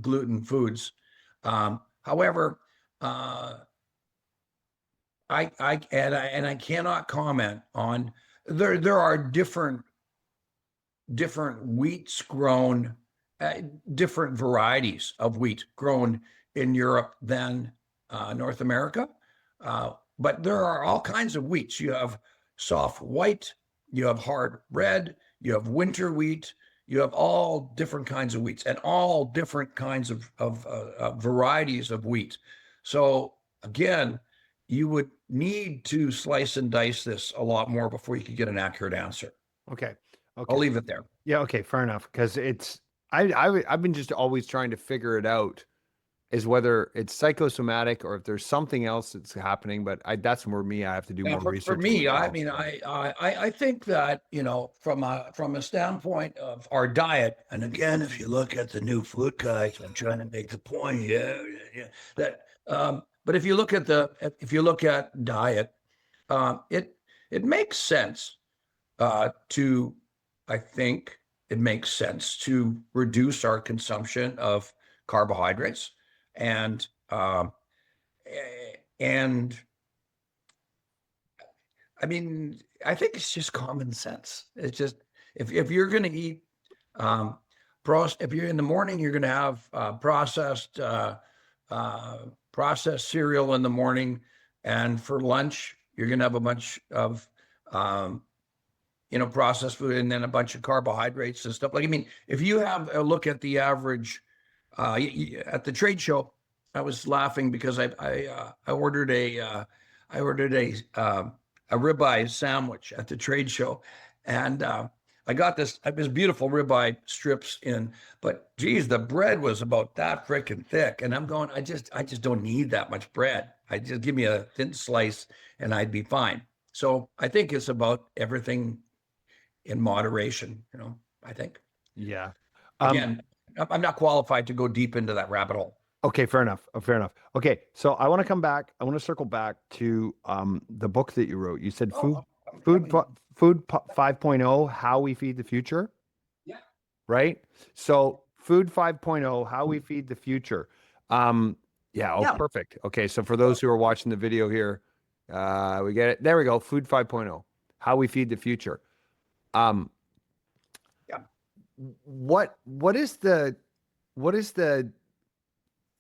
gluten foods. However, I cannot comment on there are different wheats grown, different varieties of wheat grown in Europe than North America. But there are all kinds of wheats. You have soft white, you have hard red, you have winter wheat, you have all different kinds of wheats and all different kinds of varieties of wheat. So again, you would need to slice and dice this a lot more before you could get an accurate answer. Okay. I'll leave it there. Yeah. Okay. Fair enough. Because I've been just always trying to figure it out, is whether it's psychosomatic or if there's something else that's happening. But that's where I have to do more research. For me, I mean, I think that, from a standpoint of our diet, And again, if you look at the new food guide, I'm trying to make the point here that but if you look at diet, it makes sense I think it makes sense to reduce our consumption of carbohydrates and I mean, I think it's just common sense. It's just if you're going to eat if you're in the morning, you're going to have processed cereal in the morning, and for lunch you're going to have a bunch of processed food and then a bunch of carbohydrates and stuff. Like, I mean, if you have a look at the average at the trade show, I was laughing because I ordered a ribeye sandwich at the trade show, and I got this beautiful ribeye strips in, but geez, the bread was about that freaking thick, and I'm going, I just don't need that much bread. I just give me a thin slice and I'd be fine. So I think it's about everything in moderation, I think. Yeah. Again, I'm not qualified to go deep into that rabbit hole. Okay, fair enough. Fair enough. Okay, so I want to come back. I want to circle back to the book that you wrote. You said Food 5.0, How We Feed the Future. Yeah. Right? So Food 5.0, How We Feed the Future. Yeah. Perfect. Okay, so for those who are watching the video here, we get it. There we go. Food 5.0, How We Feed the Future. What is the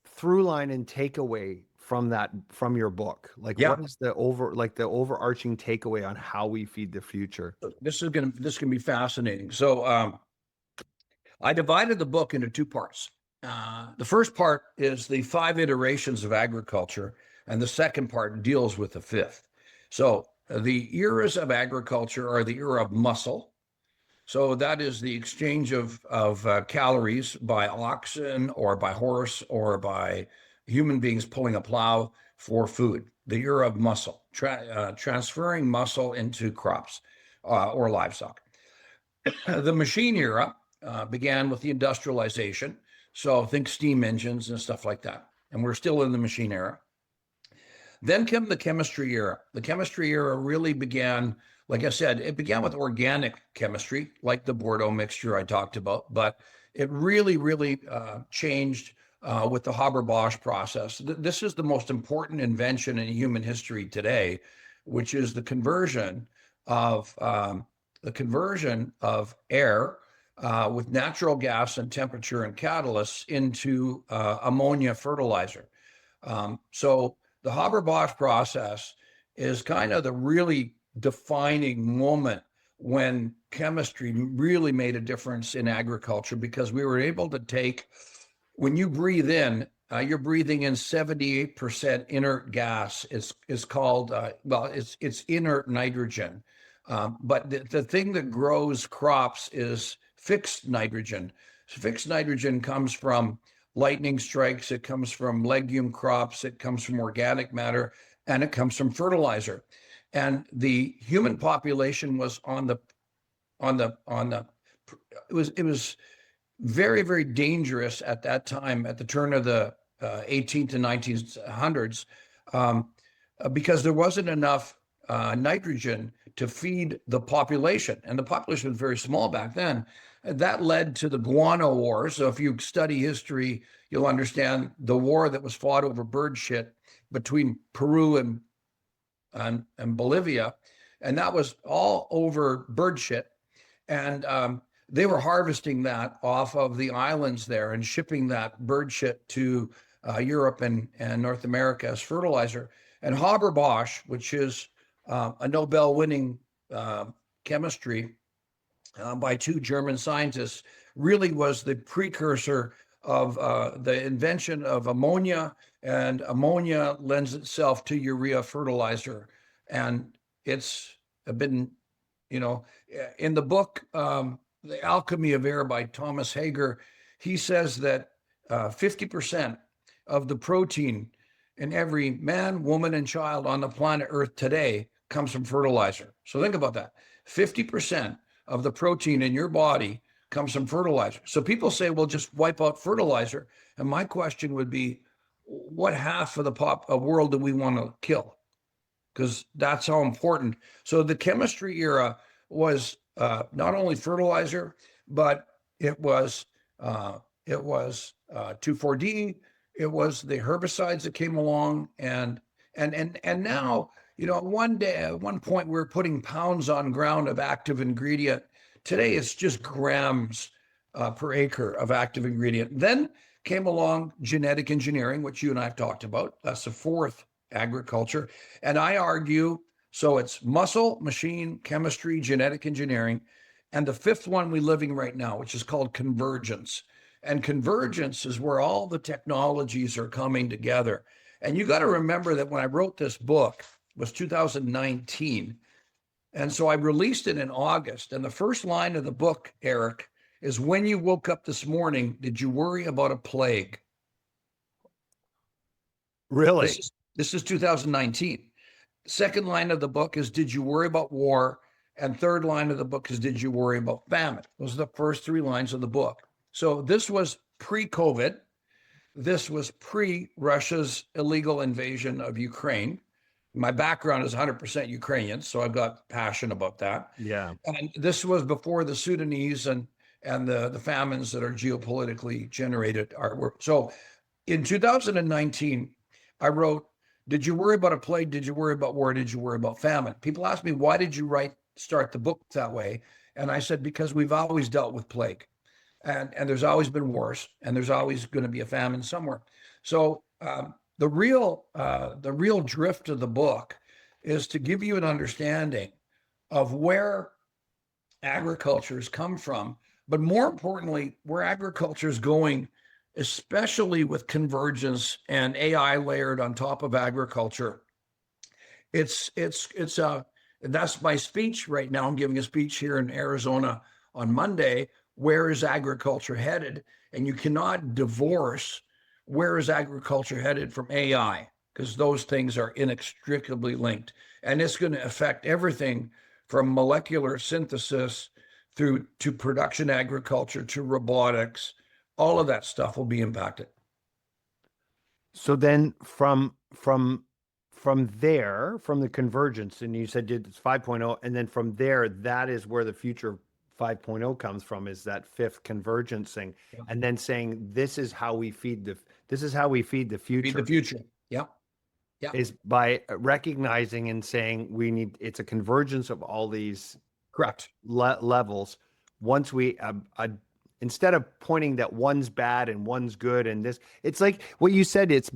through line and takeaway from your book? Like, what is the overarching takeaway on how we feed the future? This can be fascinating. So I divided the book into two parts. The first part is the 5 iterations of agriculture, and the second part deals with the 5th. So the eras of agriculture are the era of muscle. So that is the exchange of calories by oxen or by horse or by human beings pulling a plow for food. The era of muscle, transferring muscle into crops or livestock. The machine era began with the industrialization. So think steam engines and stuff like that. And we're still in the machine era. Then came the chemistry era. The chemistry era really began, like I said, it began with organic chemistry, like the Bordeaux mixture I talked about, but it really, really changed with the Haber-Bosch process. This is the most important invention in human history today, which is the conversion of air with natural gas and temperature and catalysts into ammonia fertilizer. So the Haber-Bosch process is kind of the really defining moment when chemistry really made a difference in agriculture, because we were able to take, when you breathe in, you're breathing in 78% inert gas. It's called, it's inert nitrogen. But the thing that grows crops is fixed nitrogen. Fixed nitrogen comes from lightning strikes, it comes from legume crops, it comes from organic matter, and it comes from fertilizer. And the human population was on the it was very, very dangerous at that time, at the turn of the 18th and 1900s, because there wasn't enough nitrogen to feed the population. And the population was very small back then. That led to the guano war. So if you study history, you'll understand the war that was fought over bird shit between Peru and Bolivia. And that was all over bird shit. And they were harvesting that off of the islands there and shipping that bird shit to Europe and North America as fertilizer. And Haber-Bosch, which is a Nobel-winning chemistry by two German scientists, really was the precursor of the invention of ammonia, and ammonia lends itself to urea fertilizer. And it's been, in the book, The Alchemy of Air by Thomas Hager, he says that 50% of the protein in every man, woman, and child on the planet Earth today comes from fertilizer. So think about that. 50% of the protein in your body comes from fertilizer. So people say, well, just wipe out fertilizer. And my question would be, what half of the world do we want to kill? Because that's how important. So the chemistry era was not only fertilizer, but it was 2,4-D. It was the herbicides that came along, and now, at one point we were putting pounds on ground of active ingredient. Today it's just grams per acre of active ingredient. Then came along genetic engineering, which you and I have talked about. That's the fourth agriculture, and I argue. So it's muscle, machine, chemistry, genetic engineering. And the fifth one we're living right now, which is called convergence. And convergence is where all the technologies are coming together. And you got to remember that when I wrote this book, it was 2019. And so I released it in August. And the first line of the book, Erik, is, when you woke up this morning, did you worry about a plague? Really? This is 2019. Second line of the book is, did you worry about war? And third line of the book is, did you worry about famine? Those are the first three lines of the book. So this was pre-COVID. This was pre-Russia's illegal invasion of Ukraine. My background is 100% Ukrainian, so I've got passion about that. Yeah. And this was before the Sudanese and the famines that are geopolitically generated are. So in 2019, I wrote, did you worry about a plague? Did you worry about war? Did you worry about famine? People ask me, why did you start the book that way? And I said, because we've always dealt with plague, and there's always been wars, and there's always going to be a famine somewhere. So the real drift of the book is to give you an understanding of where agriculture has come from, but more importantly, where agriculture is going, especially with convergence and AI layered on top of agriculture. That's my speech right now. I'm giving a speech here in Arizona on Monday. Where is agriculture headed? And you cannot divorce where is agriculture headed from AI, because those things are inextricably linked. And it's going to affect everything from molecular synthesis through to production agriculture to robotics. All of that stuff will be impacted. So then from there, from the convergence, and you said it's 5.0, and then from there, that is where the future 5.0 comes from, is that fifth convergence thing. Yeah. And then saying, this is how we feed the future. Feed the future. Yeah. Yeah. Is by recognizing and saying it's a convergence of all these Correct levels. Once we instead of pointing that one's bad and one's good, and this, it's like what you said. What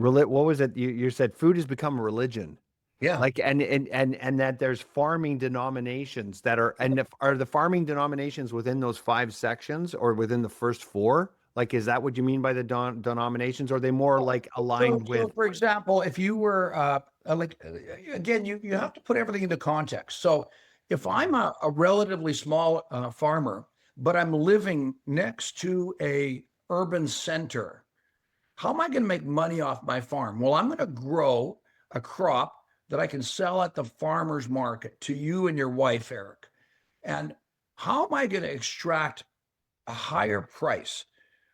was it? You said food has become a religion. Yeah. Like, and that there's farming denominations that are, and are the farming denominations within those 5 sections or within the first 4? Like, is that what you mean by the denominations? Or are they more like aligned with? For example, if you were again, you have to put everything into context. So if I'm a relatively small farmer but I'm living next to a urban center. How am I going to make money off my farm? Well, I'm going to grow a crop that I can sell at the farmer's market to you and your wife, Erik. And how am I going to extract a higher price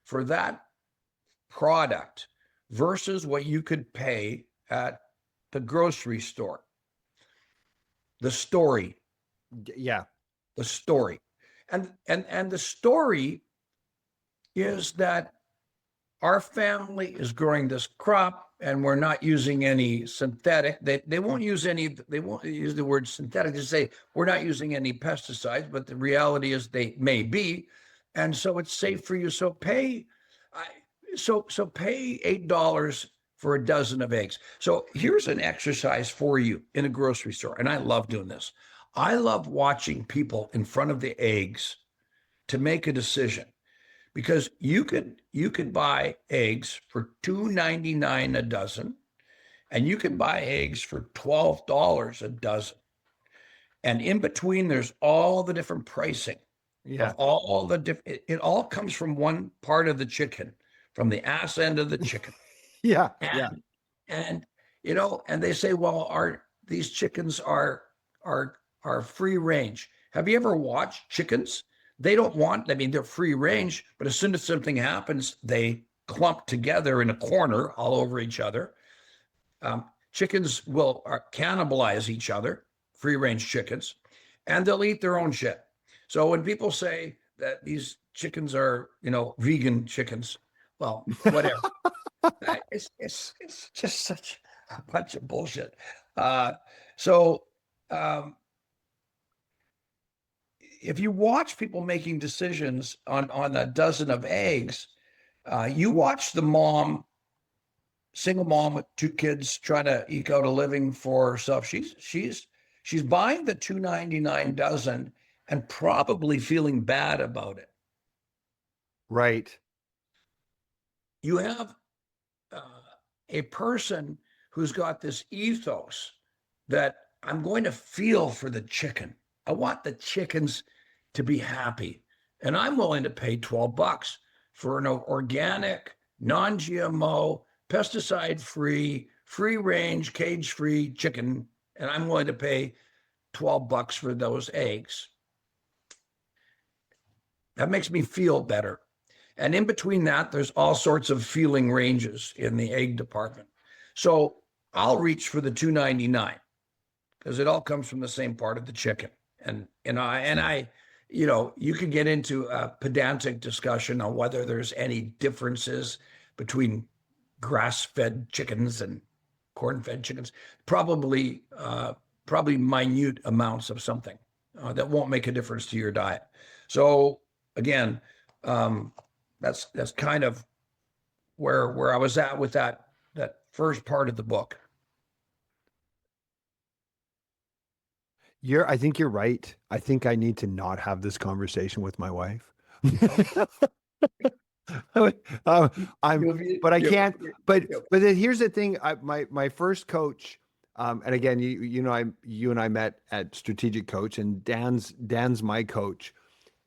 for that product versus what you could pay at the grocery store? The story. Yeah. The story. And the story is that our family is growing this crop and we're not using any synthetic. They won't use the word synthetic to say we're not using any pesticides, but the reality is they may be. And so it's safe for you. So pay pay $8 for a dozen of eggs. So here's an exercise for you in a grocery store. And I love doing this. I love watching people in front of the eggs to make a decision, because you could buy eggs for $2.99 a dozen, and you can buy eggs for $12 a dozen. And in between, there's all the different pricing. Yeah. Of all the different, it all comes from one part of the chicken, from the ass end of the chicken. Yeah. And, Yeah. and and they say, well, these chickens are free range. Have you ever watched chickens? They don't want, they're free range, but as soon as something happens, they clump together in a corner all over each other. Chickens will cannibalize each other, free range chickens, and they'll eat their own shit. So when people say that these chickens are, vegan chickens, well, whatever. It's just such a bunch of bullshit. If you watch people making decisions on a dozen of eggs, you watch the single mom with two kids trying to eke out a living for herself. She's buying the $2.99 dozen and probably feeling bad about it. Right. You have a person who's got this ethos that I'm going to feel for the chicken. I want the chickens to be happy. And I'm willing to pay $12 for an organic, non-GMO, pesticide-free, free-range, cage-free chicken. And I'm willing to pay $12 for those eggs. That makes me feel better. And in between that, there's all sorts of feeling ranges in the egg department. So I'll reach for the $2.99 because it all comes from the same part of the chicken. And you could get into a pedantic discussion on whether there's any differences between grass-fed chickens and corn-fed chickens. Probably minute amounts of something that won't make a difference to your diet. So again, that's kind of where I was at with that first part of the book. I think you're right. I think I need to not have this conversation with my wife. But I can't. But then here's the thing. My first coach, and again, you and I met at Strategic Coach, and Dan's my coach.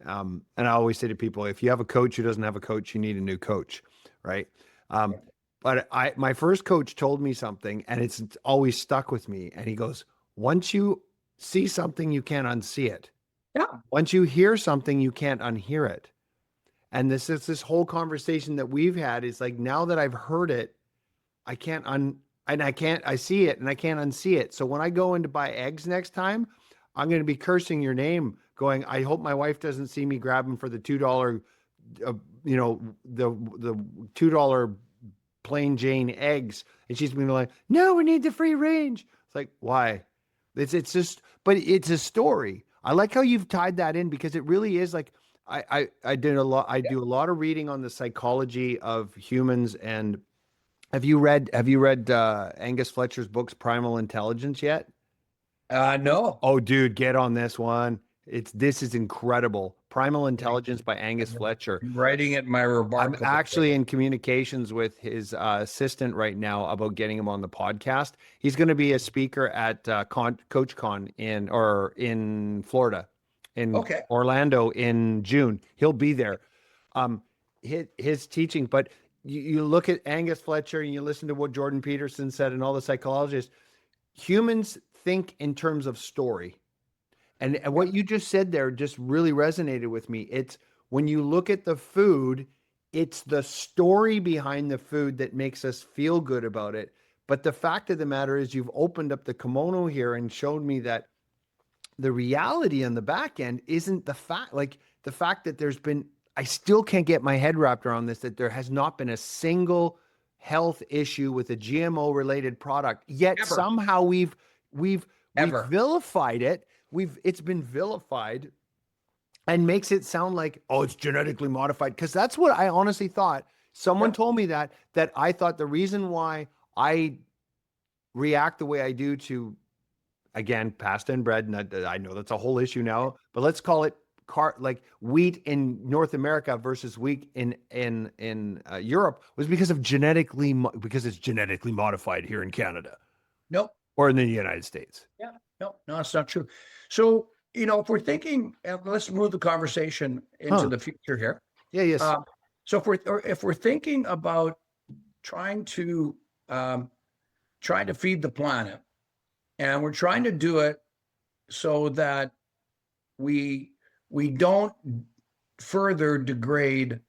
And I always say to people, if you have a coach who doesn't have a coach, you need a new coach, right? But my first coach told me something, and it's always stuck with me. And he goes, once you see something, you can't unsee it. Yeah. Once you hear something, you can't unhear it. And this whole conversation that we've had is like, now that I've heard it, I see it and I can't unsee it. So when I go in to buy eggs next time, I'm going to be cursing your name, going, I hope my wife doesn't see me grabbing for the $2, the $2 plain Jane eggs. And she's going to be like, no, we need the free range. It's like, why? It's just, but it's a story. I like how you've tied that in, because it really is like, I do a lot of reading on the psychology of humans. And have you read Angus Fletcher's books, Primal Intelligence, yet? No. Oh, dude, get on this one. This is incredible. Primal Intelligence by Angus Fletcher. I'm writing it in my remarkable. I'm actually in communications with his assistant right now about getting him on the podcast. He's going to be a speaker at CoachCon in Florida in Okay. Orlando in June. He'll be there. His teaching, but you look at Angus Fletcher and you listen to what Jordan Peterson said and all the psychologists. Humans think in terms of story. And what you just said there just really resonated with me. It's when you look at the food, it's the story behind the food that makes us feel good about it. But the fact of the matter is, you've opened up the kimono here and showed me that the reality on the back end isn't the fact that I still can't get my head wrapped around this, that there has not been a single health issue with a GMO related product. Yet Ever. somehow we've Ever. vilified it. It's been vilified and makes it sound like, oh, it's genetically modified. Because that's what I honestly thought. Someone told me that I thought the reason why I react the way I do to, again, pasta and bread, and I know that's a whole issue now, but let's call it like wheat in North America versus wheat in Europe, was because it's genetically modified here in Canada. Nope. Or in the United States. Yeah. No, that's not true. So, if we're thinking, let's move the conversation into the future here. Yeah. Yes. So if we're thinking about trying to feed the planet, and we're trying to do it so that we don't further degrade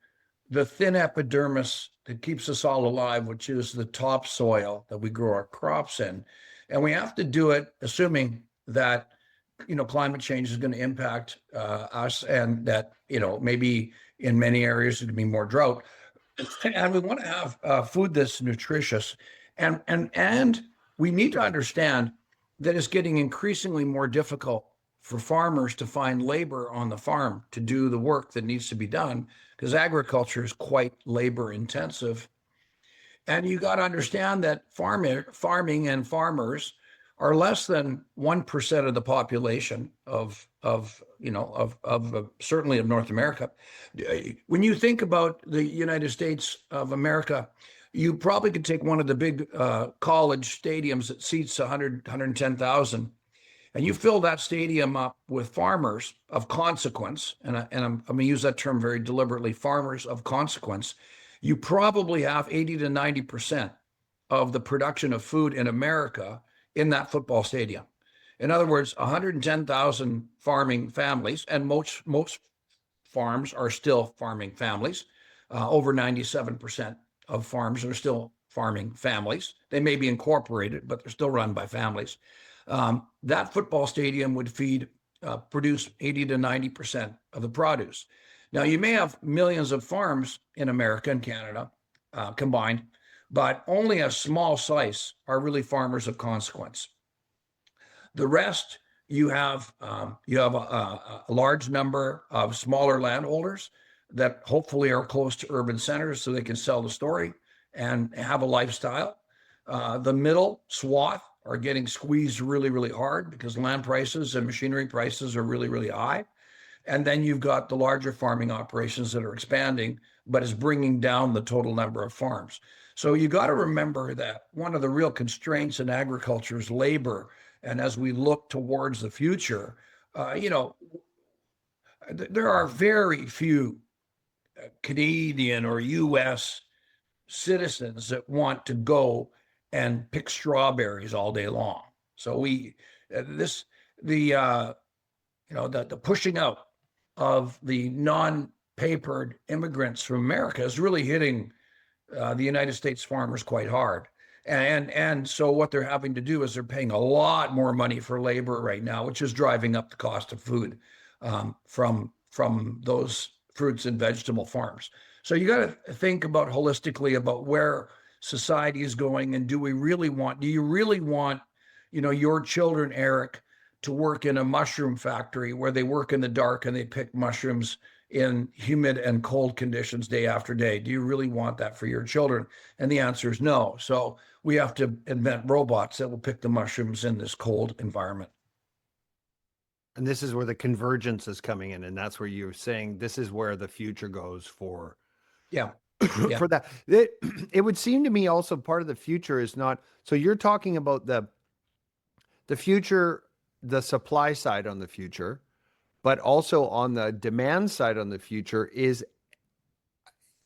the thin epidermis that keeps us all alive, which is the topsoil that we grow our crops in. And we have to do it assuming that, climate change is going to impact us, and that, maybe in many areas it's going to be more drought. And we want to have food that's nutritious. And we need to understand that it's getting increasingly more difficult for farmers to find labor on the farm to do the work that needs to be done, because agriculture is quite labor intensive. And you got to understand that farming and farmers are less than 1% of the population of certainly of North America. When you think about the United States of America, you probably could take one of the big college stadiums that seats 110,000, and you fill that stadium up with farmers of consequence, and I'm going to use that term very deliberately, farmers of consequence. You probably have 80 to 90% of the production of food in America in that football stadium. In other words, 110,000 farming families, and most farms are still farming families. Over 97% of farms are still farming families. They may be incorporated, but they're still run by families. That football stadium would produce 80 to 90% of the produce. Now, you may have millions of farms in America and Canada combined, but only a small slice are really farmers of consequence. The rest, you have a large number of smaller landholders that hopefully are close to urban centers so they can sell the story and have a lifestyle. The middle swath are getting squeezed really, really hard because land prices and machinery prices are really, really high. And then you've got the larger farming operations that are expanding, but is bringing down the total number of farms. So you got to remember that one of the real constraints in agriculture is labor. And as we look towards the future, there are very few Canadian or U.S. citizens that want to go and pick strawberries all day long. So the pushing out of the non-papered immigrants from America is really hitting the United States farmers quite hard. And so what they're having to do is they're paying a lot more money for labor right now, which is driving up the cost of food from those fruits and vegetable farms. So you got to think about holistically about where society is going, and do you really want, your children, Eric, to work in a mushroom factory where they work in the dark and they pick mushrooms in humid and cold conditions day after day? Do you really want that for your children? And the answer is no. So we have to invent robots that will pick the mushrooms in this cold environment. And this is where the convergence is coming in. And that's where you're saying this is where the future goes for. Yeah. For that. It would seem to me also part of the future is not, so you're talking about the future, the supply side on the future, but also on the demand side on the future is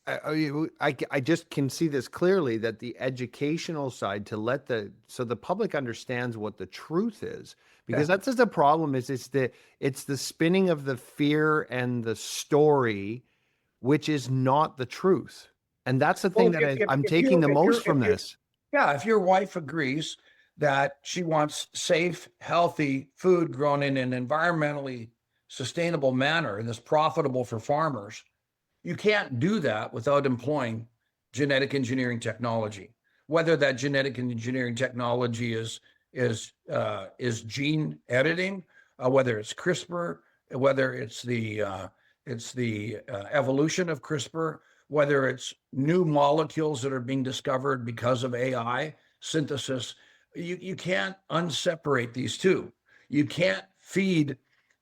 I just can see this clearly that the educational side to let so the public understands what the truth is, because that's just the problem is it's the spinning of the fear and the story, which is not the truth. And that's the thing Well, that I'm taking the most from this. yeah, if your wife agrees that she wants safe, healthy food grown in an environmentally sustainable manner and is profitable for farmers, you can't do that without employing genetic engineering technology. Whether that genetic engineering technology is gene editing, whether it's CRISPR, whether it's the evolution of CRISPR, whether it's new molecules that are being discovered because of AI synthesis, you can't unseparate these two. You can't feed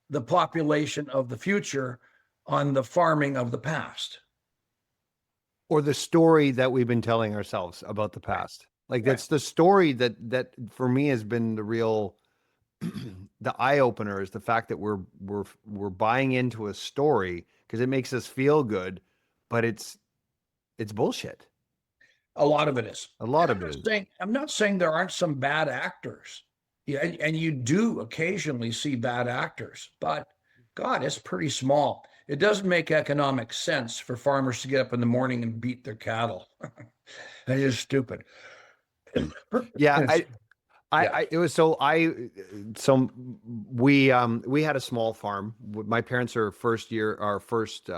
the population of the future on the farming of the past. Or the story that we've been telling ourselves about the past. Like that's the story that for me has been the real the eye opener, is the fact that we're buying into a story because it makes us feel good, but it's bullshit. A lot of it is. A lot of it is. I'm not saying there aren't some bad actors. Yeah, and you do occasionally see bad actors, but God, it's pretty small. It doesn't make economic sense for farmers to get up in the morning and beat their cattle. That is stupid. Yeah, we had a small farm. My parents are our first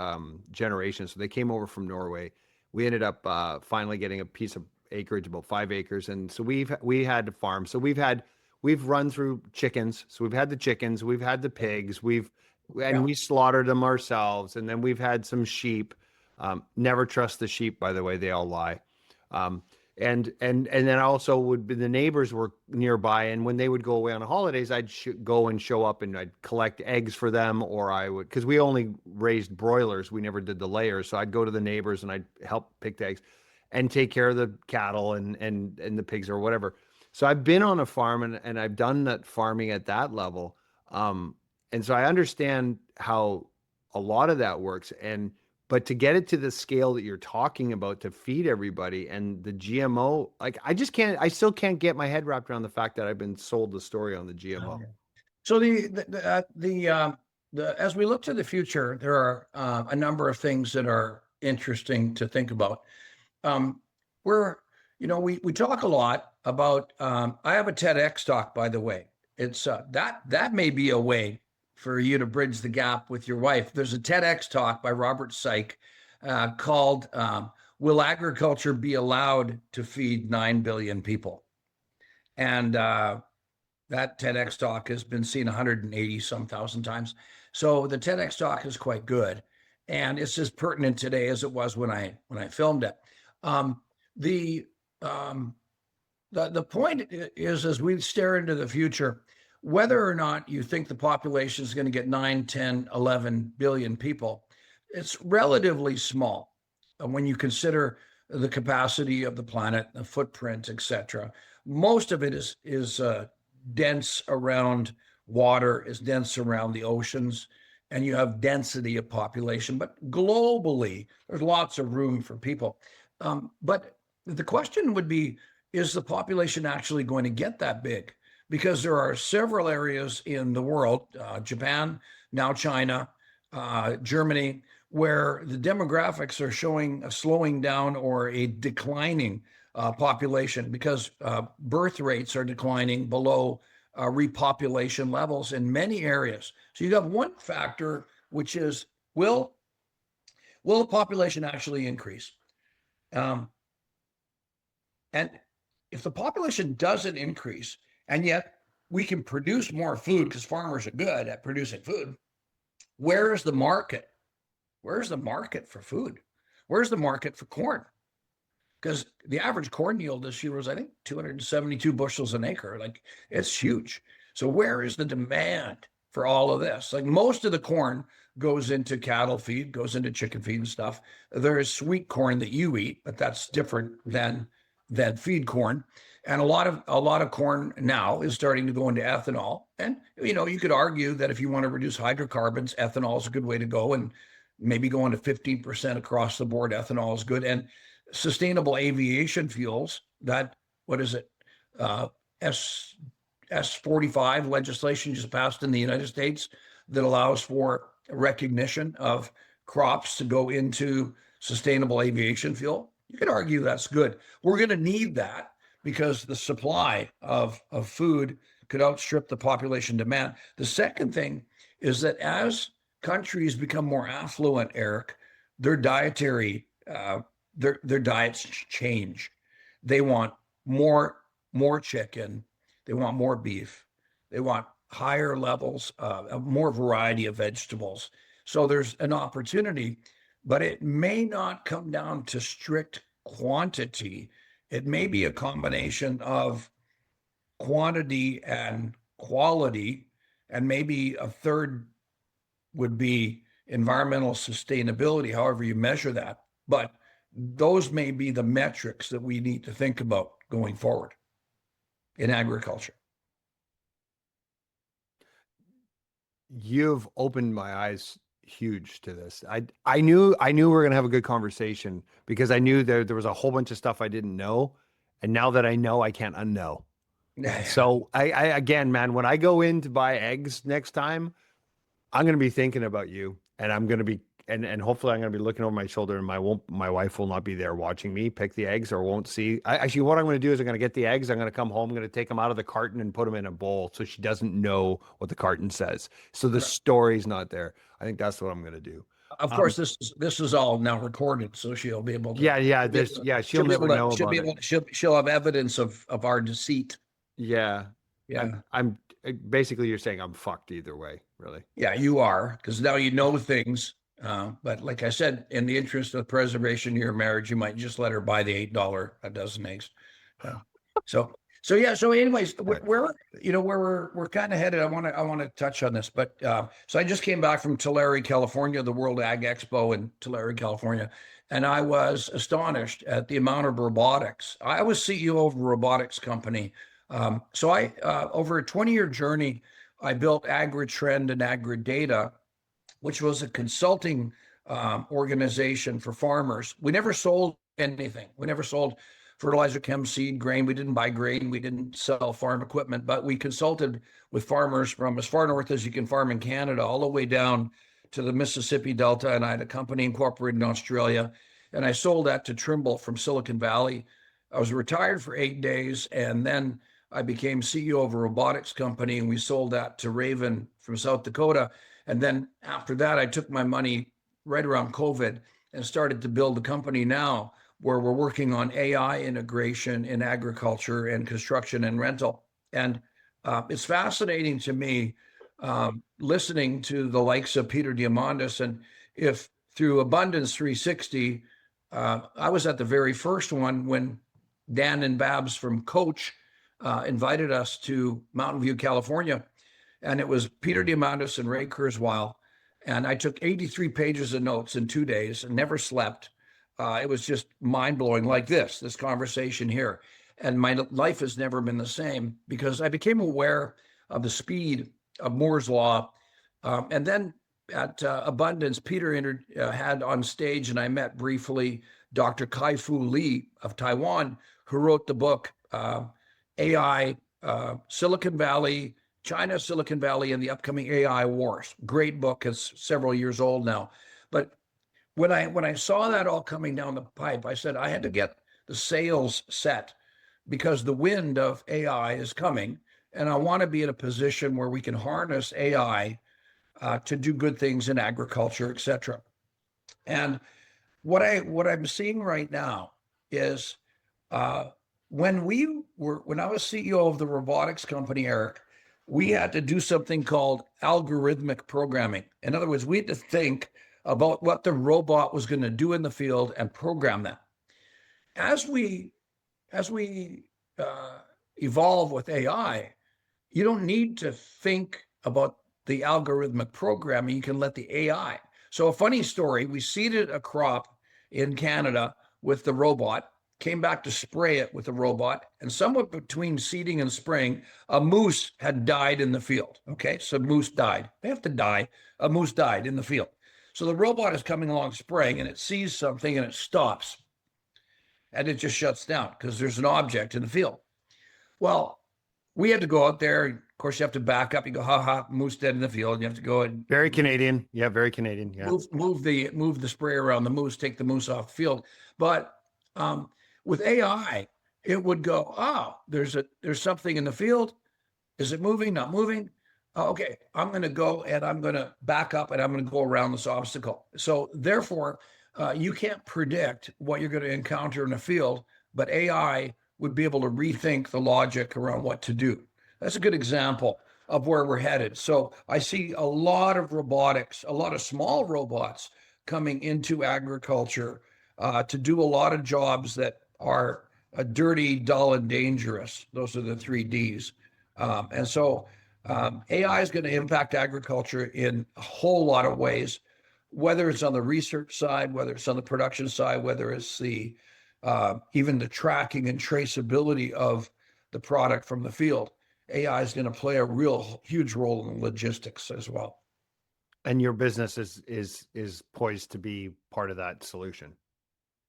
generation, so they came over from Norway. We ended up finally getting a piece of acreage, about 5 acres, and so we had to farm. So we've run through chickens. So we've had the chickens, we've had the pigs, we slaughtered them ourselves, and then we've had some sheep. Never trust the sheep, by the way, they all lie. And then also the neighbors were nearby, and when they would go away on holidays, I'd go and show up and I'd collect eggs for them, or I would, because we only raised broilers, we never did the layers, so I'd go to the neighbors and I'd help pick the eggs and take care of the cattle and the pigs or whatever. So I've been on a farm and I've done that farming at that level, and so I understand how a lot of that works. But to get it to the scale that you're talking about to feed everybody and the GMO, like I still can't get my head wrapped around the fact that I've been sold the story on the GMO. So as we look to the future, there are a number of things that are interesting to think about. We talk a lot about, I have a TEDx talk, by the way. It's that may be a way for you to bridge the gap with your wife. There's a TEDx talk by Robert Saik called Will Agriculture Be Allowed to Feed 9 Billion People? And that TEDx talk has been seen 180 some thousand times. So the TEDx talk is quite good. And it's as pertinent today as it was when I filmed it. The point is, as we stare into the future, whether or not you think the population is going to get 9, 10, 11 billion people, it's relatively small when you consider the capacity of the planet, the footprint, etc. Most of it is dense around water, is dense around the oceans, and you have density of population. But globally, there's lots of room for people. But the question would be, is the population actually going to get that big? Because there are several areas in the world, Japan, now China, Germany, where the demographics are showing a slowing down or a declining population, because birth rates are declining below repopulation levels in many areas. So you have one factor, which is, will the population actually increase? And if the population doesn't increase, and yet we can produce more food because farmers are good at producing food, where is the market? Where's the market for food? Where's the market for corn? Because the average corn yield this year was, I think, 272 bushels an acre. Like, it's huge. So where is the demand for all of this? Like, most of the corn goes into cattle feed, goes into chicken feed and stuff. There is sweet corn that you eat, but that's different than than feed corn. And a lot of corn now is starting to go into ethanol. And you could argue that if you want to reduce hydrocarbons, ethanol is a good way to go, and maybe going to 15% across the board, ethanol is good. And sustainable aviation fuels, that, what is it? S S45 legislation just passed in the United States that allows for recognition of crops to go into sustainable aviation fuel. You could argue that's good. We're going to need that because the supply of food could outstrip the population demand. The second thing is that as countries become more affluent, Eric, their dietary their diets change. They want more chicken. They want more beef. They want higher levels, more variety of vegetables. So there's an opportunity, but it may not come down to strict quantity. It may be a combination of quantity and quality, and maybe a third would be environmental sustainability, however you measure that. But those may be the metrics that we need to think about going forward in agriculture. You've opened my eyes huge to this. I knew we were gonna have a good conversation because I knew there was a whole bunch of stuff I didn't know, and now that I know, I can't unknow. So I again, man, when I go in to buy eggs next time, I'm gonna be thinking about you, and I'm gonna be and hopefully I'm gonna be looking over my shoulder, and my wife will not be there watching me pick the eggs, or won't see. Actually, what I'm gonna do is I'm gonna get the eggs. I'm gonna come home. I'm gonna take them out of the carton and put them in a bowl so she doesn't know what the carton says. So the story's not there. I think that's what I'm gonna do. Of course, this is all now recorded, so she'll be able to. Yeah. She'll never know she'll about be able it. she'll have evidence of our deceit. Yeah. Yeah. I'm basically, you're saying I'm fucked either way, really. Yeah, you are, because now you know things. But like I said, in the interest of preservation of your marriage, you might just let her buy the $8 a dozen eggs. So yeah. So anyways, where we're kind of headed. I want to touch on this, but so I just came back from Tulare, California, the World Ag Expo in Tulare, California, and I was astonished at the amount of robotics. I was CEO of a robotics company. So I over a 20-year journey, I built AgriTrend and AgriData, which was a consulting organization for farmers. We never sold anything. We never sold fertilizer, chem, seed, grain. We didn't buy grain. We didn't sell farm equipment, but we consulted with farmers from as far north as you can farm in Canada, all the way down to the Mississippi Delta. And I had a company incorporated in Australia, and I sold that to Trimble from Silicon Valley. I was retired for 8 days, and then I became CEO of a robotics company, and we sold that to Raven from South Dakota. And then after that, I took my money right around COVID and started to build a company now where we're working on AI integration in agriculture and construction and rental. And it's fascinating to me listening to the likes of Peter Diamandis. And if through Abundance 360, I was at the very first one when Dan and Babs from Coach invited us to Mountain View, California. And it was Peter Diamandis and Ray Kurzweil. And I took 83 pages of notes in 2 days and never slept. It was just mind-blowing, like this conversation here. And my life has never been the same because I became aware of the speed of Moore's Law. And then at Abundance, Peter had on stage, and I met briefly Dr. Kai-Fu Lee of Taiwan, who wrote the book, AI, Silicon Valley, China, Silicon Valley, and the Upcoming AI Wars. Great book. It's several years old now. But when I saw that all coming down the pipe, I said I had to get the sails set because the wind of AI is coming, and I want to be in a position where we can harness AI to do good things in agriculture, et cetera. And what I'm seeing right now is when I was CEO of the robotics company, Eric, we had to do something called algorithmic programming. In other words, we had to think about what the robot was going to do in the field and program that. As we evolve with AI, you don't need to think about the algorithmic programming. You can let the AI. So a funny story, we seeded a crop in Canada with the robot, came back to spray it with a robot, and somewhat between seeding and spraying, a moose had died in the field. Okay, so moose died. They have to die. A moose died in the field. So the robot is coming along spraying, and it sees something and it stops, and it just shuts down because there's an object in the field. Well, we had to go out there. Of course, you have to back up. You go, ha ha, moose dead in the field. You have to go and Very Canadian. Yeah, very Canadian. Yeah. move the spray around the moose, take the moose off the field. But with AI, it would go, oh, there's something in the field. Is it moving? Not moving? Oh, okay, I'm going to go and I'm going to back up and I'm going to go around this obstacle. So therefore, you can't predict what you're going to encounter in a field, but AI would be able to rethink the logic around what to do. That's a good example of where we're headed. So I see a lot of robotics, a lot of small robots coming into agriculture to do a lot of jobs that are dirty, dull, and dangerous. Those are the 3 Ds. And so AI is going to impact agriculture in a whole lot of ways, whether it's on the research side, whether it's on the production side, whether it's the even the tracking and traceability of the product from the field. AI is going to play a real huge role in logistics as well. And your business is poised to be part of that solution.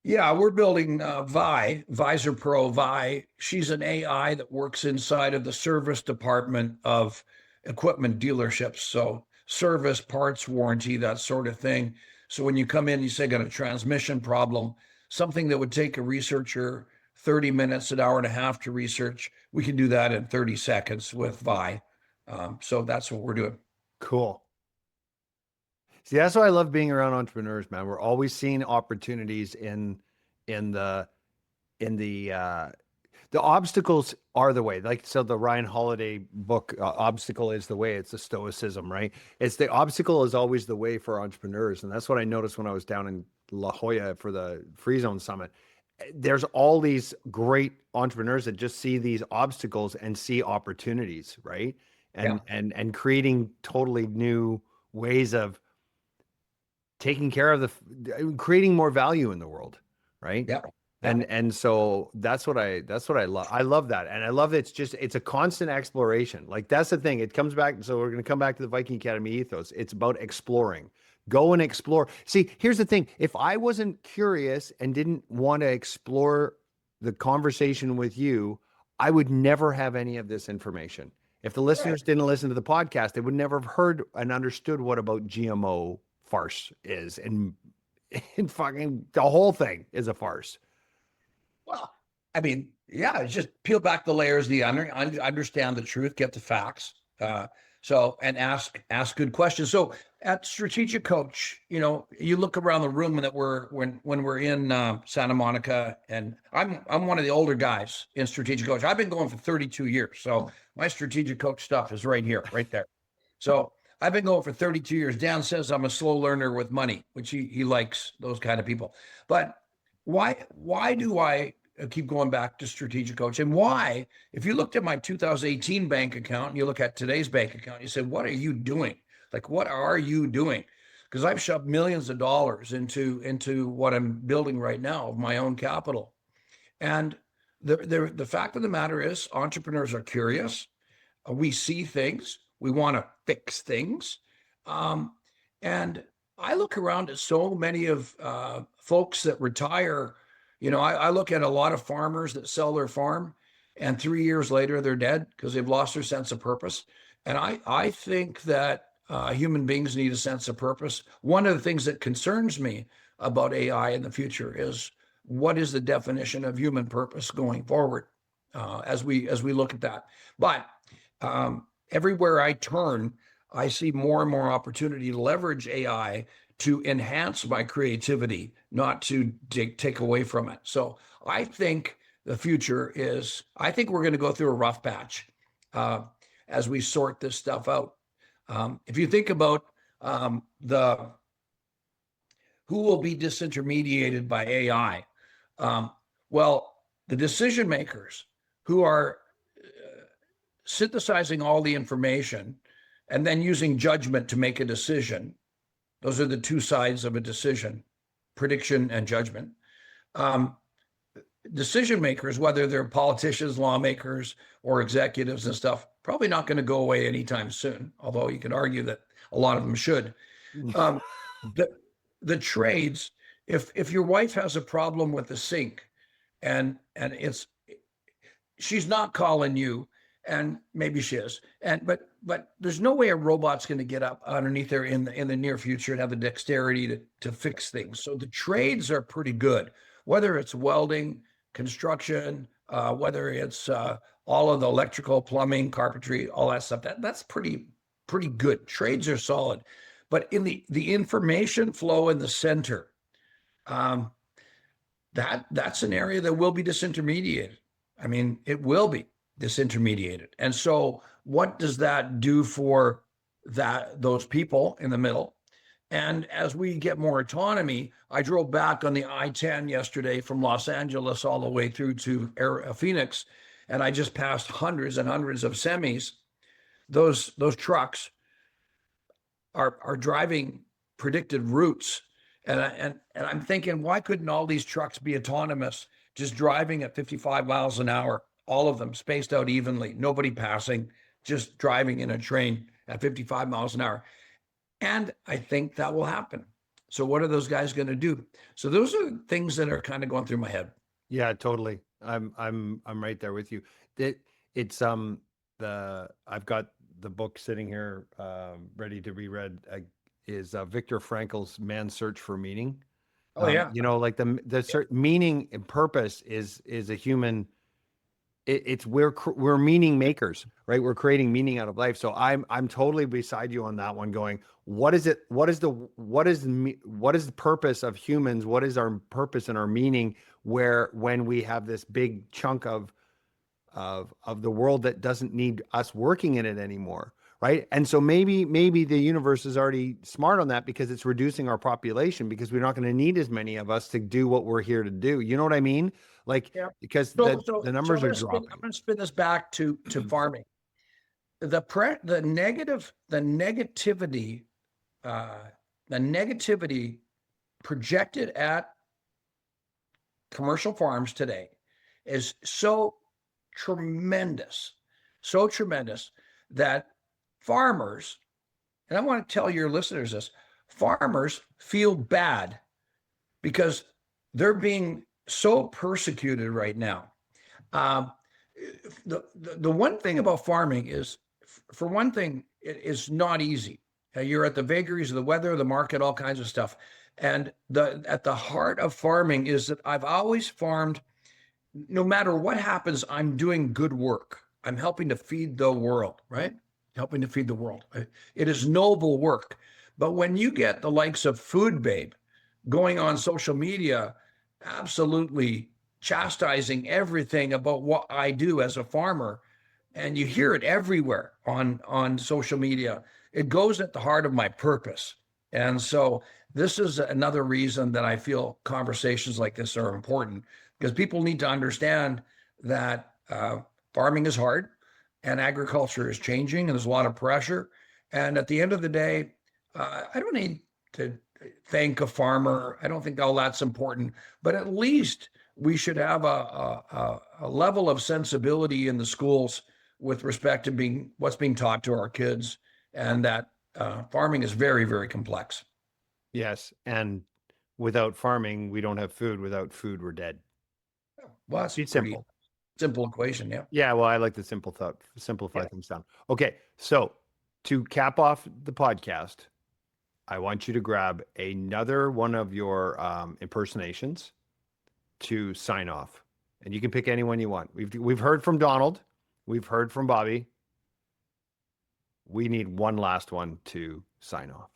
Yeah, we're building Visor Pro Vi. She's an AI that works inside of the service department of equipment dealerships. So service, parts, warranty, that sort of thing. So when you come in, you say, got a transmission problem, something that would take a researcher 30 minutes, an hour and a half to research, we can do that in 30 seconds with Vi. So that's what we're doing. Cool. See, that's why I love being around entrepreneurs, man. We're always seeing opportunities in the obstacles are the way. Like, so the Ryan Holiday book, Obstacle is the Way. It's the stoicism, right? It's the obstacle is always the way for entrepreneurs. And that's what I noticed when I was down in La Jolla for the Free Zone Summit. There's all these great entrepreneurs that just see these obstacles and see opportunities, right? And creating totally new ways of taking care of creating more value in the world, right? Yeah. And so that's what I love. I love that. And I love it's a constant exploration. Like, that's the thing. It comes back. So we're going to come back to the Viking Academy ethos. It's about exploring. Go and explore. See, here's the thing. If I wasn't curious and didn't want to explore the conversation with you, I would never have any of this information. If the listeners didn't listen to the podcast, they would never have heard and understood what about GMO farce is. And fucking the whole thing is a farce. Well, I mean, yeah, it's just peel back the layers, understand the truth, get the facts. And ask good questions. So at Strategic Coach, you look around the room that when we're in Santa Monica, and I'm one of the older guys in Strategic Coach. I've been going for 32 years. So my Strategic Coach stuff is right here, right there. So I've been going for 32 years. Dan says I'm a slow learner with money, which he likes those kind of people. But why do I keep going back to Strategic Coach? And why, if you looked at my 2018 bank account and you look at today's bank account, you said, what are you doing? Like, what are you doing? Because I've shoved millions of dollars into what I'm building right now of my own capital. And the fact of the matter is, entrepreneurs are curious. We see things. We want to fix things. And I look around at so many of folks that retire. I look at a lot of farmers that sell their farm, and 3 years later they're dead because they've lost their sense of purpose. And I think that human beings need a sense of purpose. One of the things that concerns me about AI in the future is, what is the definition of human purpose going forward as we look at that. But everywhere I turn, I see more and more opportunity to leverage AI to enhance my creativity, not to take away from it. So I think the future is, I think we're going to go through a rough patch as we sort this stuff out. If you think about who will be disintermediated by AI, well, the decision makers who are synthesizing all the information and then using judgment to make a decision. Those are the two sides of a decision, prediction and judgment. decision makers, whether they're politicians, lawmakers, or executives and stuff, probably not going to go away anytime soon. Although you could argue that a lot of them should. Um, the the trades. If your wife has a problem with the sink, and she's not calling you, and maybe she is, but there's no way a robot's going to get up underneath there in the near future and have the dexterity to fix things. So the trades are pretty good, whether it's welding, construction, whether it's all of the electrical, plumbing, carpentry, all that stuff. That's pretty good. Trades are solid, but in the information flow in the center, um, that's an area that will be disintermediated. I mean, it will be disintermediated. And so what does that do for those people in the middle? And as we get more autonomy, I drove back on the I-10 yesterday from Los Angeles all the way through to Phoenix, and I just passed hundreds and hundreds of semis. Those trucks are driving predicted routes. And I'm thinking, why couldn't all these trucks be autonomous, just driving at 55 miles an hour, all of them spaced out evenly, nobody passing, just driving in a train at 55 miles an hour? And I think that will happen. So what are those guys going to do? So those are things that are kind of going through my head. Yeah, totally. I'm right there with you. It's I've got the book sitting here ready to be read. Is Viktor Frankl's Man's Search for Meaning. Oh yeah. You know, like the meaning and purpose is a human. We're meaning makers, right? We're creating meaning out of life. So I'm totally beside you on that one. Going, what is it? What is the purpose of humans? What is our purpose and our meaning? When we have this big chunk of the world that doesn't need us working in it anymore, right? And so maybe the universe is already smart on that because it's reducing our population, because we're not going to need as many of us to do what we're here to do. You know what I mean? Like, Yeah. because the numbers are dropping. I'm going to spin this back to farming. The negativity projected at commercial farms today is so tremendous that farmers, and I want to tell your listeners this, farmers feel bad because they're being so persecuted right now. The one thing about farming is, for one thing, it is not easy. You're at the vagaries of the weather, the market, all kinds of stuff. And at the heart of farming is that I've always farmed. No matter what happens, I'm doing good work. I'm helping to feed the world, right? Helping to feed the world. It is noble work. But when you get the likes of Food Babe going on social media, absolutely chastising everything about what I do as a farmer, and you hear it everywhere on social media, it goes at the heart of my purpose. And so this is another reason that I feel conversations like this are important, because people need to understand that farming is hard and agriculture is changing and there's a lot of pressure. And at the end of the day, I don't need to thank a farmer. I don't think all that's important, but at least we should have a level of sensibility in the schools with respect to what's being taught to our kids, and that farming is very, very complex. Yes. And without farming, we don't have food. Without food, we're dead. Well, that's It's pretty simple. simple equation. Yeah. Yeah. Well, I like to simplify things down. Okay. So to cap off the podcast, I want you to grab another one of your impersonations to sign off, and you can pick anyone you want. We've heard from Donald. We've heard from Bobby. We need one last one to sign off.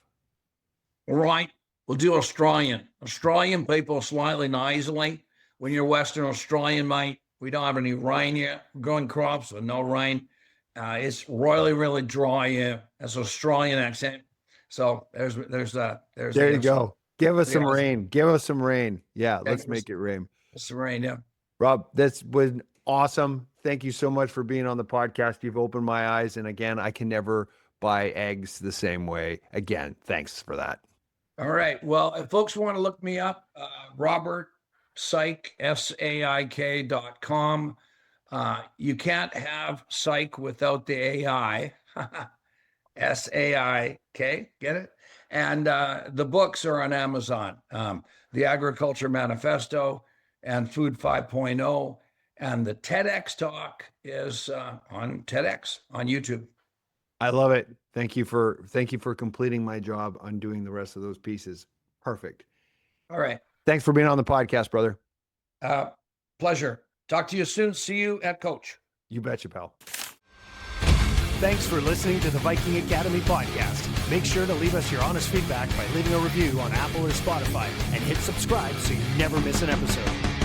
All right. We'll do Australian. Australian people slightly nasally. When you're Western Australian, mate, we don't have any rain yet. We're growing crops, so no rain. It's really, really dry here. That's Australian accent. So there's that. There you go. Give us some rain. Give us some rain. Yeah, let's make it rain. It's rain, yeah. Rob, that's been awesome. Thank you so much for being on the podcast. You've opened my eyes. And again, I can never buy eggs the same way again. Thanks for that. All right. Well, if folks want to look me up, Robert Saik, SAIK.com. You can't have psych without the AI. SAIK, get it? And the books are on Amazon. The Agriculture Manifesto and Food 5.0. And the TEDx talk is on TEDx on YouTube. I love it. Thank you for completing my job on doing the rest of those pieces. Perfect. All right. Thanks for being on the podcast, brother. Pleasure. Talk to you soon. See you at Coach. You betcha, pal. Thanks for listening to the Viking Academy podcast. Make sure to leave us your honest feedback by leaving a review on Apple or Spotify and hit subscribe so you never miss an episode.